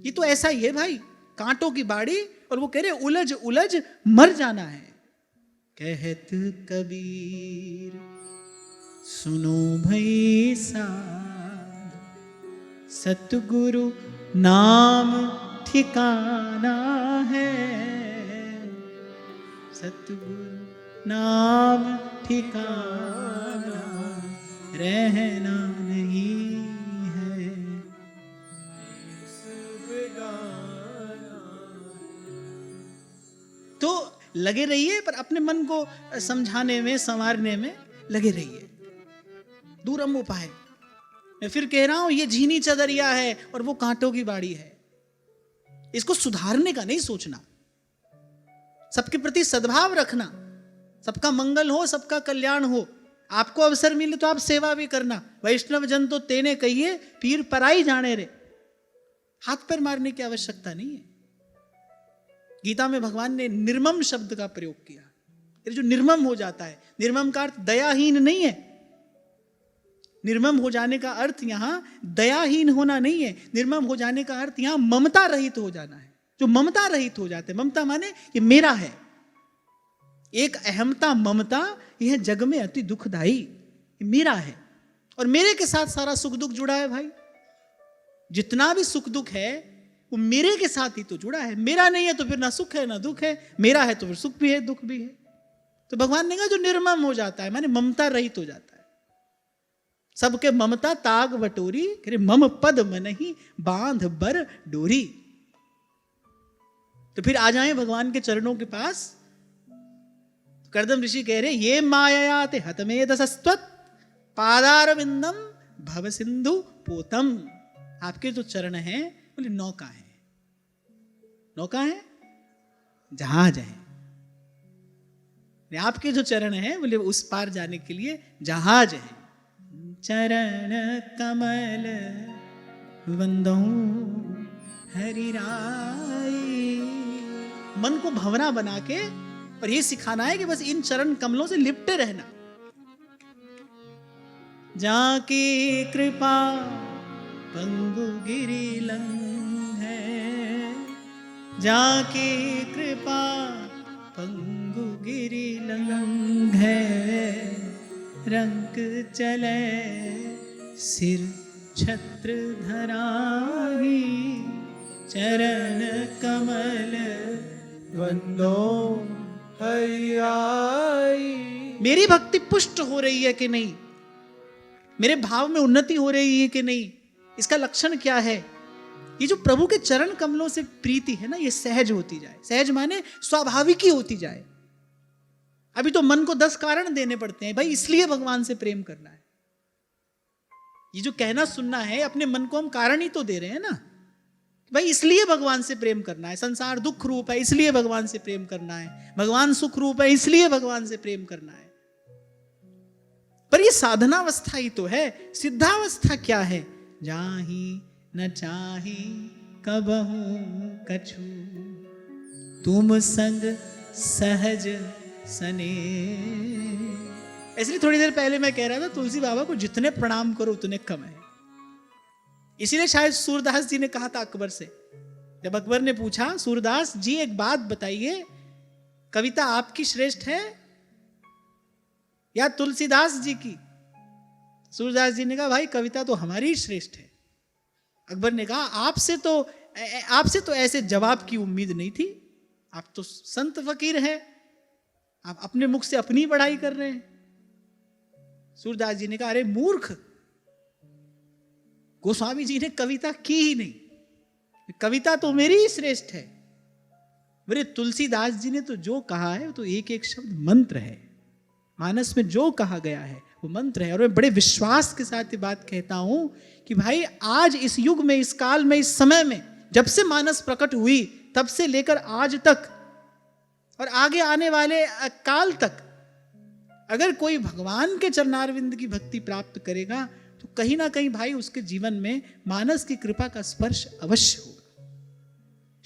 A: ये तो ऐसा ही है भाई, कांटों की बाड़ी। और वो कह रहे उलझ उलझ मर जाना है। कहत कबीर सुनो भई साध, सतगुरु नाम ठिकाना है, सतगुरु नाम ठिकाना रहना नहीं है। तो लगे रहिए, पर अपने मन को समझाने में, संवारने में लगे रहिए। दूरम उपाय। मैं फिर कह रहा हूं, ये झीनी चदरिया है और वो कांटों की बाड़ी है। इसको सुधारने का नहीं सोचना, सबके प्रति सद्भाव रखना, सबका मंगल हो, सबका कल्याण हो। आपको अवसर मिले तो आप सेवा भी करना। वैष्णव जन तो तेने कहिए, पीर पराई जाने रे। हाथ पैर मारने की आवश्यकता नहीं है। गीता में भगवान ने निर्मम शब्द का प्रयोग किया। ये जो निर्मम हो जाता है, निर्मम का अर्थ दयाहीन नहीं है। निर्मम हो जाने का अर्थ यहां दयाहीन होना नहीं है। निर्मम हो जाने का अर्थ यहां ममता रहित हो जाना है। जो ममता रहित हो जाते हैं, ममता माने ये मेरा है, एक अहमता ममता, यह जग में अति दुखदाई, ये मेरा है और मेरे के साथ सारा सुख दुख जुड़ा है भाई। जितना भी सुख दुख है वो मेरे के साथ ही तो जुड़ा है। मेरा नहीं है तो फिर ना सुख है ना दुख है, मेरा है तो फिर सुख भी है दुख भी है। तो भगवान ने कहा जो निर्मम हो जाता है, माने ममता रहित हो जाता है, सबके ममता ताग बटोरी, मम पद मनहि बांध बर डोरी। तो फिर आ जाएं भगवान के चरणों के पास। कर्दम ऋषि कह रहे ये माया ते हतमेद सस्त्वत पादारविंदम भव सिंधु पोतम। आपके जो चरण हैं बोले नौका है, नौका है, जहाज है। आपके जो चरण हैं बोले उस पार जाने के लिए जहाज है। चरण कमल वंदो हरि राई। मन को भंवरा बना के और ये सिखाना है कि बस इन चरण कमलों से लिपटे रहना। जाकी कृपा पंगु गिरि लंघै, जाकी कृपा पंगु गिरि लंघै, रंक चले सिर छत्र धराही, चरण कमल
B: वंदो हरियाई।
A: मेरी भक्ति पुष्ट हो रही है कि नहीं, मेरे भाव में उन्नति हो रही है कि नहीं, इसका लक्षण क्या है? ये जो प्रभु के चरण कमलों से प्रीति है ना, ये सहज होती जाए। सहज माने स्वाभाविक ही होती जाए। अभी तो मन को 10 कारण देने पड़ते हैं, भाई इसलिए भगवान से प्रेम करना है। ये जो कहना सुनना है, अपने मन को हम कारण ही तो दे रहे हैं ना, भाई इसलिए भगवान से प्रेम करना है। संसार दुख रूप है इसलिए भगवान से प्रेम करना है, भगवान सुख रूप है इसलिए भगवान से प्रेम करना है। पर ये साधनावस्था ही तो है। सिद्धावस्था क्या है? जाही न चाही कबहू कछु, तुम संग सहज सने। इसलिए थोड़ी देर पहले मैं कह रहा था तुलसी बाबा को जितने प्रणाम करो उतने कम है। इसीलिए शायद सूरदास जी ने कहा था अकबर से, जब अकबर ने पूछा सूरदास जी एक बात बताइए, कविता आपकी श्रेष्ठ है या तुलसीदास जी की? सूरदास जी ने कहा भाई कविता तो हमारी ही श्रेष्ठ है। अकबर ने कहा आपसे तो ऐसे जवाब की उम्मीद नहीं थी, आप तो संत फकीर हैं, आप अपने मुख से अपनी बढ़ाई कर रहे हैं। सूरदास जी ने कहा अरे मूर्ख, गोस्वामी जी ने कविता की ही नहीं, कविता तो मेरी ही श्रेष्ठ है। मेरे तुलसीदास जी ने तो जो कहा है वो तो एक एक शब्द मंत्र है। मानस में जो कहा गया है वो मंत्र है। और मैं बड़े विश्वास के साथ ये बात कहता हूं कि भाई आज इस युग में, इस काल में, इस समय में, जब से मानस प्रकट हुई तब से लेकर आज तक और आगे आने वाले काल तक, अगर कोई भगवान के चरणारविंद की भक्ति प्राप्त करेगा तो कहीं ना कहीं भाई उसके जीवन में मानस की कृपा का स्पर्श अवश्य होगा।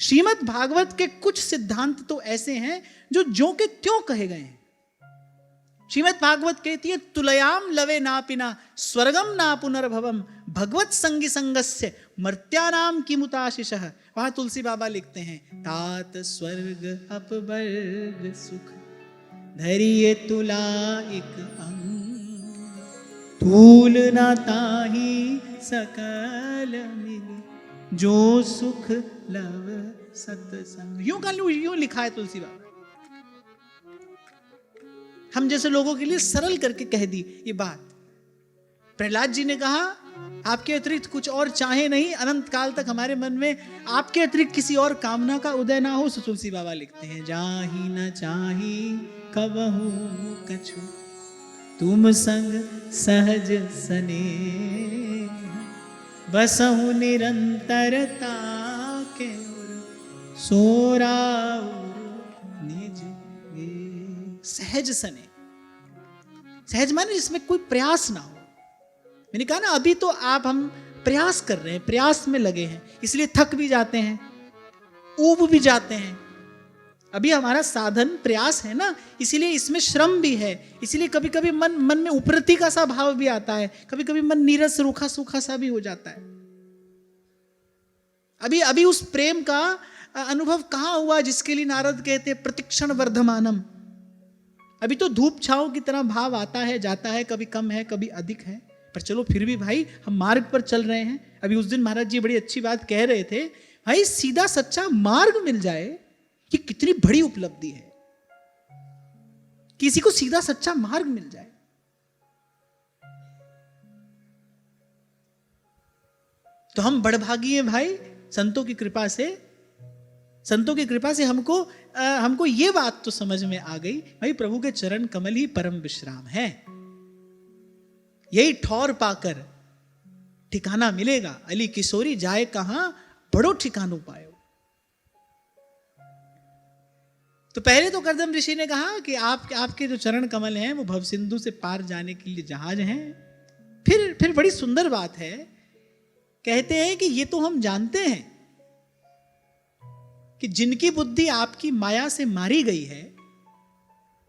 A: श्रीमद् भागवत के कुछ सिद्धांत तो ऐसे हैं जो ज्यों के त्यों कहे गए हैं। श्रीमद् भागवत कहती है तुलयाम लवे नापिना स्वर्गम ना पुनर्भवम भगवत संगी संगस्य मर्त्यानाम किमुताशिषः। वहां तुलसी बाबा लिखते हैं तात स्वर्ग अपवर्ग सुख धरिये तुला एक अंग, तूल ना ताही सकल मिल जो सुख लव सत्संग। यूं लिखा है तुलसी बाबा। हम जैसे लोगों के लिए सरल करके कह दी ये बात। प्रहलाद जी ने कहा आपके अतिरिक्त कुछ और चाहे नहीं, अनंत काल तक हमारे मन में आपके अतिरिक्त किसी और कामना का उदय ना हो। तुलसी बाबा लिखते हैं जाही न चाही कबहू कछु, तुम संग सहज सने, बसहु निरंतरता के सोराउर निज गे। सहज सने, सहज माने जिसमें कोई प्रयास ना हो। मैंने कहा ना अभी तो हम प्रयास कर रहे हैं, प्रयास में लगे हैं, इसलिए थक भी जाते हैं, ऊब भी जाते हैं। अभी हमारा साधन प्रयास है ना, इसीलिए इसमें श्रम भी है। इसीलिए कभी कभी मन में उपरति का सा भाव भी आता है, कभी कभी मन नीरस रूखा सूखा सा भी हो जाता है। अभी उस प्रेम का अनुभव कहां हुआ जिसके लिए नारद कहते हैं प्रतिक्षण वर्धमानम। अभी तो धूप छांव की तरह भाव आता है जाता है, कभी कम है कभी अधिक है, पर चलो फिर भी भाई हम मार्ग पर चल रहे हैं। अभी उस दिन महाराज जी बड़ी अच्छी बात कह रहे थे, भाई सीधा सच्चा मार्ग मिल जाए ये कितनी बड़ी उपलब्धि है, किसी को सीधा सच्चा मार्ग मिल जाए। तो हम बड़भागी हैं भाई संतों की कृपा से। संतों की कृपा से हमको ये बात तो समझ में आ गई, भाई प्रभु के चरण कमल ही परम विश्राम है, यही ठौर पाकर ठिकाना मिलेगा। अली किशोरी जाए कहां बड़ो ठिकानो पायो। तो पहले तो करदम ऋषि ने कहा कि आपके जो चरण कमल हैं वो भव सिंधु से पार जाने के लिए जहाज हैं। फिर बड़ी सुंदर बात है, कहते हैं कि ये तो हम जानते हैं कि जिनकी बुद्धि आपकी माया से मारी गई है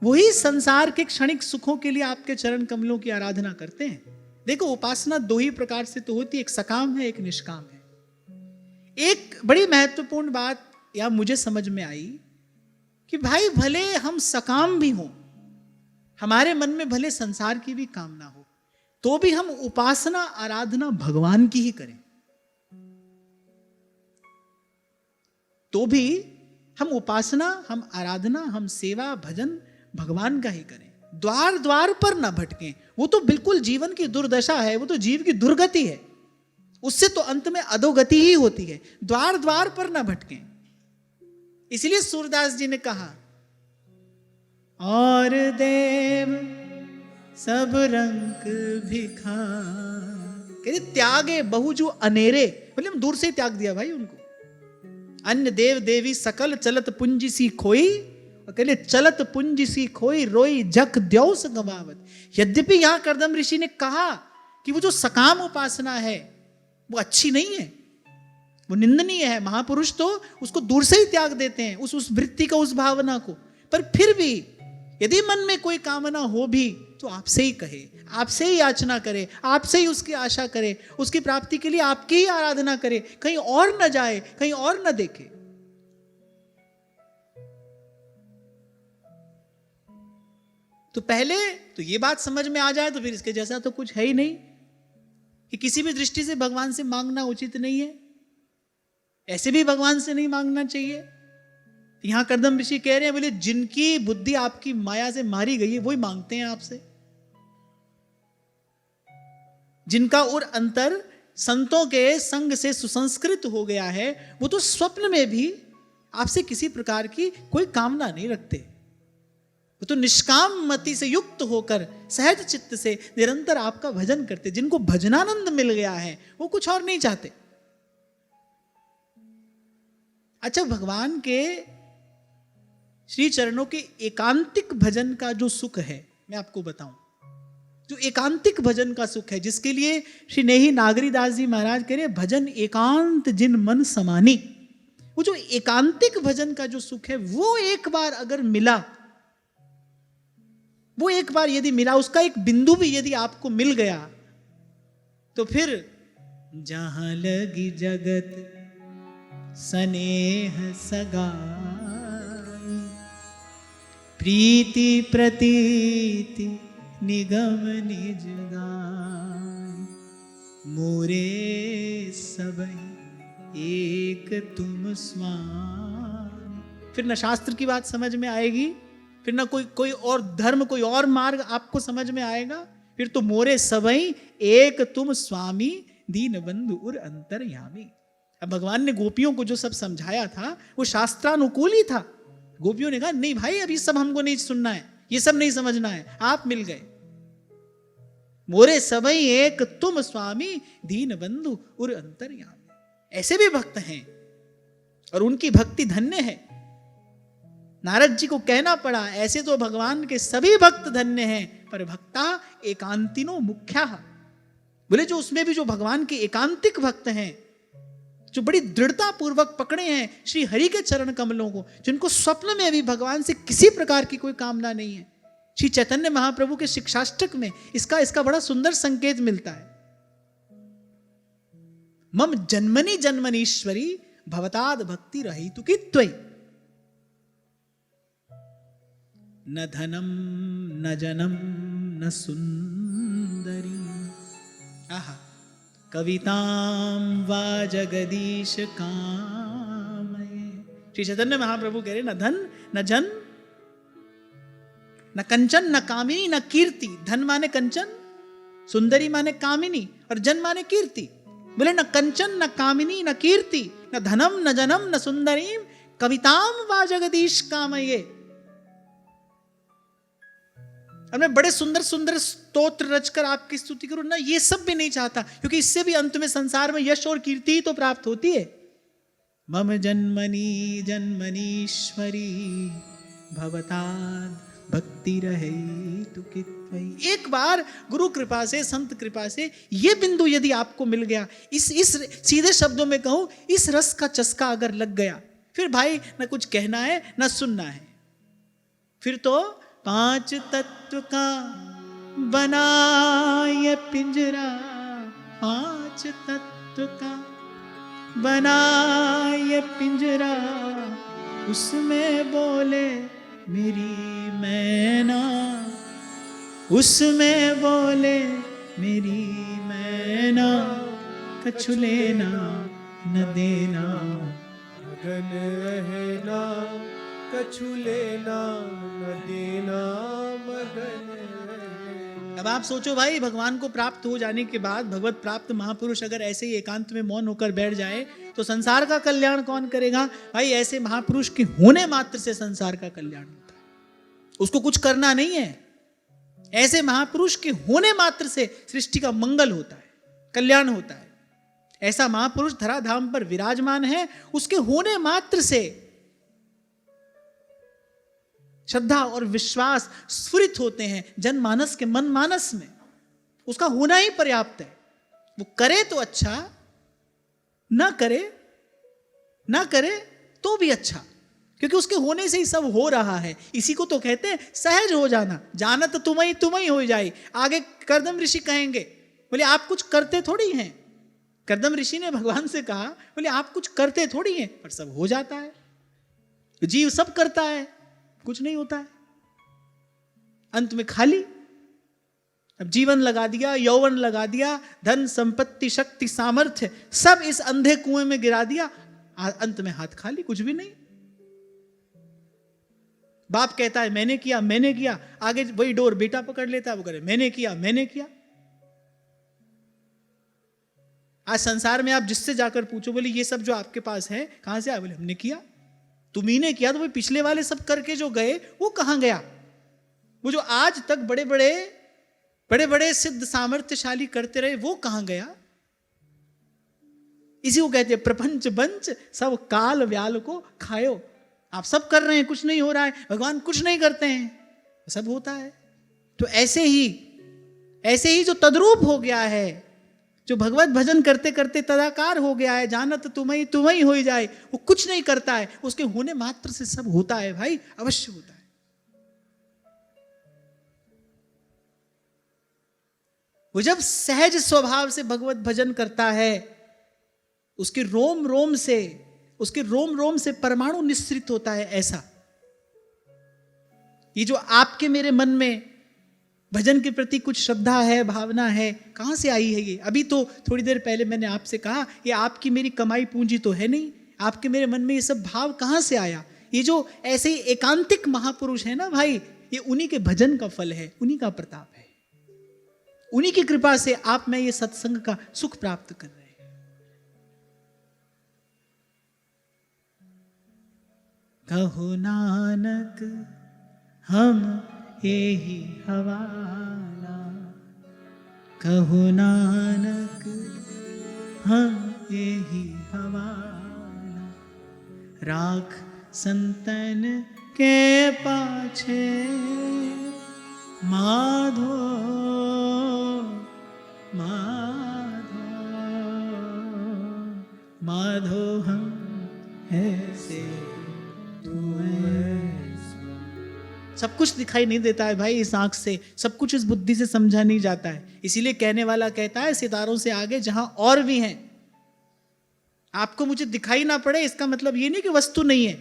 A: वही संसार के क्षणिक सुखों के लिए आपके चरण कमलों की आराधना करते हैं। देखो उपासना दो ही प्रकार से तो होती है, एक सकाम है एक निष्काम है। एक बड़ी महत्वपूर्ण बात या मुझे समझ में आई कि भाई भले हम सकाम भी हों, हमारे मन में भले संसार की भी कामना हो, तो भी हम उपासना आराधना भगवान की ही करें। तो भी हम उपासना हम आराधना हम सेवा भजन भगवान का ही करें, द्वार द्वार पर ना भटकें। वो तो बिल्कुल जीवन की दुर्दशा है, वो तो जीव की दुर्गति है, उससे तो अंत में अधोगति ही होती है। द्वार द्वार पर ना भटकें। इसलिए सूरदास जी ने कहा, और देव सब रंग भिखार, कहते त्यागे बहु जो अनेरे, बोले हम दूर से ही त्याग दिया भाई उनको। अन्य देव देवी सकल चलत पुंजी सी खोई, और कहले चलत पुंजी सी खोई रोई जग द्योस गवावत। यद्यपि यहां करदम ऋषि ने कहा कि वो जो सकाम उपासना है वो अच्छी नहीं है, वो निंदनीय है। महापुरुष तो उसको दूर से ही त्याग देते हैं, उस वृत्ति का उस भावना को। पर फिर भी यदि मन में कोई कामना हो भी तो आपसे ही कहे, आपसे ही याचना करे, आपसे ही उसकी आशा करे, उसकी प्राप्ति के लिए आपकी ही आराधना करे, कहीं और न जाए, कहीं और न देखे। तो पहले तो ये बात समझ में आ जाए तो फिर इसके जैसा तो कुछ है ही नहीं कि किसी भी दृष्टि से भगवान से मांगना उचित नहीं है, ऐसे भी भगवान से नहीं मांगना चाहिए। यहां करदम ऋषि कह रहे हैं, बोले जिनकी बुद्धि आपकी माया से मारी गई है वही मांगते हैं आपसे। जिनका और अंतर संतों के संग से सुसंस्कृत हो गया है, वो तो स्वप्न में भी आपसे किसी प्रकार की कोई कामना नहीं रखते। वो तो निष्काम मति से युक्त होकर सहज चित्त से निरंतर आपका भजन करते। जिनको भजनानंद मिल गया है वो कुछ और नहीं चाहते। अच्छा, भगवान के श्री चरणों के एकांतिक भजन का जो सुख है मैं आपको बताऊं, जो एकांतिक भजन का सुख है, जिसके लिए श्री नेही नागरीदास जी महाराज कह रहे भजन एकांत जिन मन समानी। वो जो एकांतिक भजन का जो सुख है वो एक बार अगर मिला, वो एक बार यदि मिला, उसका एक बिंदु भी यदि आपको मिल गया, तो फिर जहां लगी जगत स्नेह सगाई, प्रीति प्रतीति निगम निज गाय, मोरे सबहि एक तुम स्वामी। फिर न शास्त्र की बात समझ में आएगी, फिर ना कोई और धर्म, कोई और मार्ग आपको समझ में आएगा। फिर तो मोरे सबई एक तुम स्वामी, दीन बंधु उर अंतर्यामी। अब भगवान ने गोपियों को जो सब समझाया था वो शास्त्रानुकूल ही था। गोपियों ने कहा नहीं भाई अभी सब हमको नहीं सुनना है, ये सब नहीं समझना है, आप मिल गए। मोरे सबई एक तुम स्वामी, दीन बंधु उर अंतर्यामी। ऐसे भी भक्त हैं और उनकी भक्ति धन्य है। नारद जी को कहना पड़ा ऐसे तो भगवान के सभी भक्त धन्य हैं, पर भक्ता एकांतिनो मुख्या। बोले जो उसमें भी जो भगवान के एकांतिक भक्त हैं, जो बड़ी दृढ़ता पूर्वक पकड़े हैं श्री हरि के चरण कमलों को, जिनको स्वप्न में भी भगवान से किसी प्रकार की कोई कामना नहीं है। श्री चैतन्य महाप्रभु के शिक्षाष्टक में इसका बड़ा सुंदर संकेत मिलता है। मम जन्मनि जन्मनीश्वरी भवताद भक्ति रहितु की त्वयि। न धनम न जनम न सुंदरी। आहा, कविताम वा जगदीश कामये। श्री चैतन्य महाप्रभु कह रहे न धन न जन न कंचन न कामिनी न कीर्ति। धन माने कंचन, सुंदरी माने कामिनी और जन माने कीर्ति। बोले न कंचन न कामिनी न कीर्ति न धनम न जनम न सुंदरीम कविताम वा जगदीश कामये। और मैं बड़े सुंदर सुंदर स्तोत्र रचकर आपकी स्तुति करूं ना, ये सब भी नहीं चाहता, क्योंकि इससे भी अंत में संसार में यश और कीर्ति ही तो प्राप्त होती है। मम जन्मनि जन्मनीश्वरी भवताद भक्ति रहे तु कित्वई। एक बार गुरु कृपा से, संत कृपा से ये बिंदु यदि आपको मिल गया, इस सीधे शब्दों में कहूं, इस रस का चस्का अगर लग गया, फिर भाई न कुछ कहना है न सुनना है। फिर तो पांच तत्व का बनाए पिंजरा, पांच तत्व का बनाए पिंजरा, उसमें बोले मेरी मैना, उसमें बोले मेरी मैना, कछु लेना न देना
B: मगन रहना, कछु लेना न देना मगन रहना।
A: अब आप सोचो भाई, भगवान को प्राप्त हो जाने के बाद भगवत प्राप्त महापुरुष अगर ऐसे ही एकांत में मौन होकर बैठ जाए तो संसार का कल्याण कौन करेगा? भाई ऐसे महापुरुष के होने मात्र से संसार का कल्याण होता है, उसको कुछ करना नहीं है। ऐसे महापुरुष के होने मात्र से सृष्टि का मंगल होता है, कल्याण होता है। ऐसा महापुरुष धराधाम पर विराजमान है, उसके होने मात्र से श्रद्धा और विश्वास स्फुरित होते हैं जनमानस के मन मानस में। उसका होना ही पर्याप्त है। वो करे तो अच्छा, ना करे तो भी अच्छा, क्योंकि उसके होने से ही सब हो रहा है। इसी को तो कहते हैं सहज हो जाना। जानत तुम ही हो जाए। आगे कर्दम ऋषि कहेंगे, बोले आप कुछ करते थोड़ी हैं। कर्दम ऋषि ने भगवान से कहा, बोले आप कुछ करते थोड़ी हैं, पर सब हो जाता है। जीव सब करता है, कुछ नहीं होता है, अंत में खाली। अब जीवन लगा दिया, यौवन लगा दिया, धन संपत्ति शक्ति सामर्थ्य सब इस अंधे कुएं में गिरा दिया, अंत में हाथ खाली, कुछ भी नहीं। बाप कहता है मैंने किया, आगे वही डोर बेटा पकड़ लेता है, वो करे मैंने किया। आज संसार में आप जिससे जाकर पूछो, बोले ये सब जो आपके पास है कहां से आया? बोले हमने किया। तुम्ही ने किया तो भाई पिछले वाले सब करके जो गए वो कहां गया? वो जो आज तक बड़े बड़े सिद्ध सामर्थ्यशाली करते रहे वो कहां गया? इसी को कहते हैं प्रपंच बंच सब काल व्याल को खायो। आप सब कर रहे हैं, कुछ नहीं हो रहा है। भगवान कुछ नहीं करते हैं, सब होता है। तो ऐसे ही जो तद्रूप हो गया है, जो भगवत भजन करते करते तदाकार हो गया है, जानत तुम ही हो जाए, वो कुछ नहीं करता है, उसके होने मात्र से सब होता है। भाई अवश्य होता है। वो जब सहज स्वभाव से भगवत भजन करता है, उसके रोम रोम से परमाणु निस्सृत होता है। ऐसा ये जो आपके मेरे मन में भजन के प्रति कुछ श्रद्धा है, भावना है, कहां से आई है ये? अभी तो थोड़ी देर पहले मैंने आपसे कहा, ये आपकी मेरी कमाई पूंजी तो है नहीं। आपके मेरे मन में ये सब भाव कहां से आया? ये जो ऐसे ही एकांतिक महापुरुष है ना भाई, ये उन्हीं के भजन का फल है, उन्हीं का प्रताप है। उन्हीं की कृपा से आप में ये सत्संग का सुख प्राप्त कर रहे हैं। कहो नानक हम यही हवाला, कहो नानक हम यही हवाला, राख संतन के पाछे माधो माधो हम ऐसे सब कुछ दिखाई नहीं देता है भाई इस आंख से, सब कुछ इस बुद्धि से समझा नहीं जाता है। इसीलिए कहने वाला कहता है सितारों से आगे जहां और भी हैं। आपको मुझे दिखाई ना पड़े इसका मतलब ये नहीं कि वस्तु नहीं है।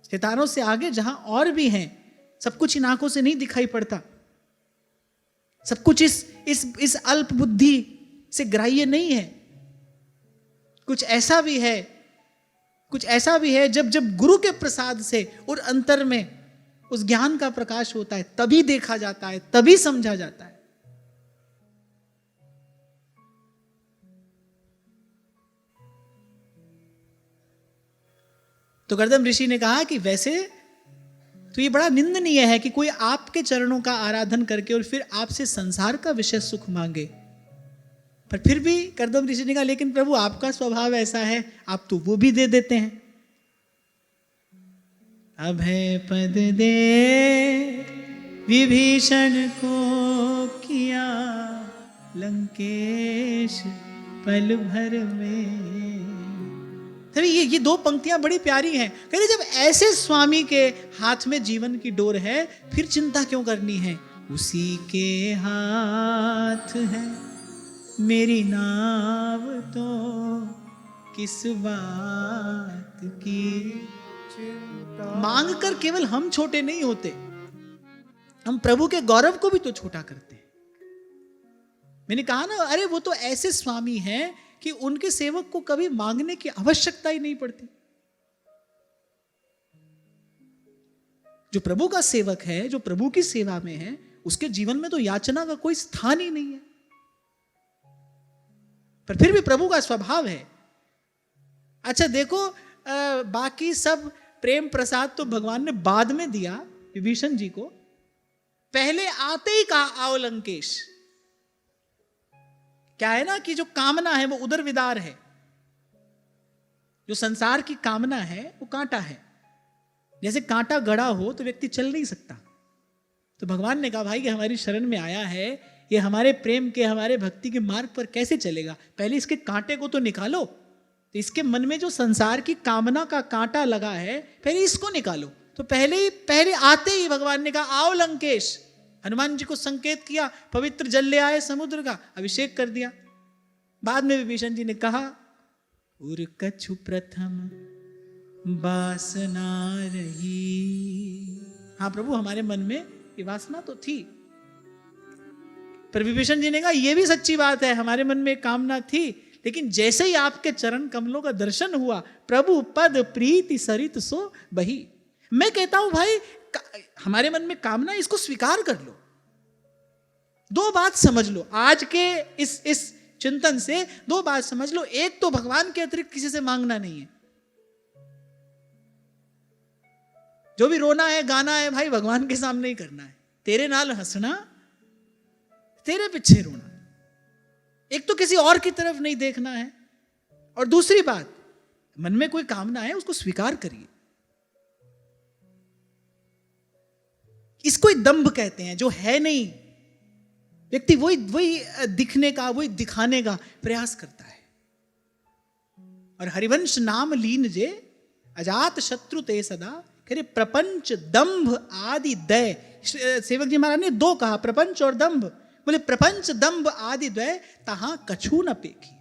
A: सितारों से आगे जहां और भी हैं, सब कुछ इन आंखों से नहीं दिखाई पड़ता, सब कुछ इस अल्प बुद्धि से ग्राह्य नहीं है। कुछ ऐसा भी है जब गुरु के प्रसाद से और अंतर में उस ज्ञान का प्रकाश होता है, तभी देखा जाता है, तभी समझा जाता है। तो गर्दम ऋषि ने कहा कि वैसे तो ये बड़ा निंदनीय है कि कोई आपके चरणों का आराधन करके और फिर आपसे संसार का विषय सुख मांगे। पर फिर भी कर्दम ऋषि ने कहा, लेकिन प्रभु आपका स्वभाव ऐसा है, आप तो वो भी दे देते हैं। अभय पद दे विभीषण को किया लंकेश पल भर में। तभी ये दो पंक्तियां बड़ी प्यारी हैं। कह रहे जब ऐसे स्वामी के हाथ में जीवन की डोर है, फिर चिंता क्यों करनी है? उसी के हाथ है मेरी नाव, तो किस बात की चिंता। मांग कर केवल हम छोटे नहीं होते, हम प्रभु के गौरव को भी तो छोटा करते हैं। मैंने कहा ना, अरे वो तो ऐसे स्वामी हैं कि उनके सेवक को कभी मांगने की आवश्यकता ही नहीं पड़ती। जो प्रभु का सेवक है, जो प्रभु की सेवा में है, उसके जीवन में तो याचना का कोई स्थान ही नहीं है। पर फिर भी प्रभु का स्वभाव है। अच्छा देखो, बाकी सब प्रेम प्रसाद तो भगवान ने बाद में दिया विभीषण जी को, पहले आते ही कहा आओ लंकेश। क्या है ना कि जो कामना है वो उदर विदार है, जो संसार की कामना है वो कांटा है। जैसे कांटा गड़ा हो तो व्यक्ति चल नहीं सकता। तो भगवान ने कहा भाई कि हमारी शरण में आया है, ये हमारे प्रेम के, हमारे भक्ति के मार्ग पर कैसे चलेगा? पहले इसके कांटे को तो निकालो। तो इसके मन में जो संसार की कामना का कांटा लगा है, पहले इसको निकालो। तो पहले आते ही भगवान ने कहा आओ लंकेश। हनुमान जी को संकेत किया, पवित्र जल ले आए समुद्र का, अभिषेक कर दिया। बाद में विभीषण जी ने कहा उर कछु प्रथम वासना रही। हाँ प्रभु, हमारे मन में ये वासना तो थी। पर विभीषण जी ने कहा ये भी सच्ची बात है, हमारे मन में कामना थी, लेकिन जैसे ही आपके चरण कमलों का दर्शन हुआ, प्रभु पद प्रीति सरित सो बही। मैं कहता हूं भाई, हमारे मन में कामना, इसको स्वीकार कर लो। दो बात समझ लो आज के इस चिंतन से, दो बात समझ लो। एक तो भगवान के अतिरिक्त किसी से मांगना नहीं है। जो भी रोना है, गाना है, भाई भगवान के सामने ही करना है। तेरे नाल हंसना, तेरे पीछे रोना। एक तो किसी और की तरफ नहीं देखना है, और दूसरी बात, मन में कोई कामना है उसको स्वीकार करिए। इसको ही दंभ कहते हैं, जो है नहीं। व्यक्ति वही दिखने का, वही दिखाने का प्रयास करता है। और हरिवंश नाम लीन जे अजात शत्रु ते सदा, कह रहे प्रपंच दंभ आदि दय। सेवक जी महाराज ने दो कहा, प्रपंच और दंभ। बोले प्रपंच दंभ आदि द्वय तहां कछु न पेखी।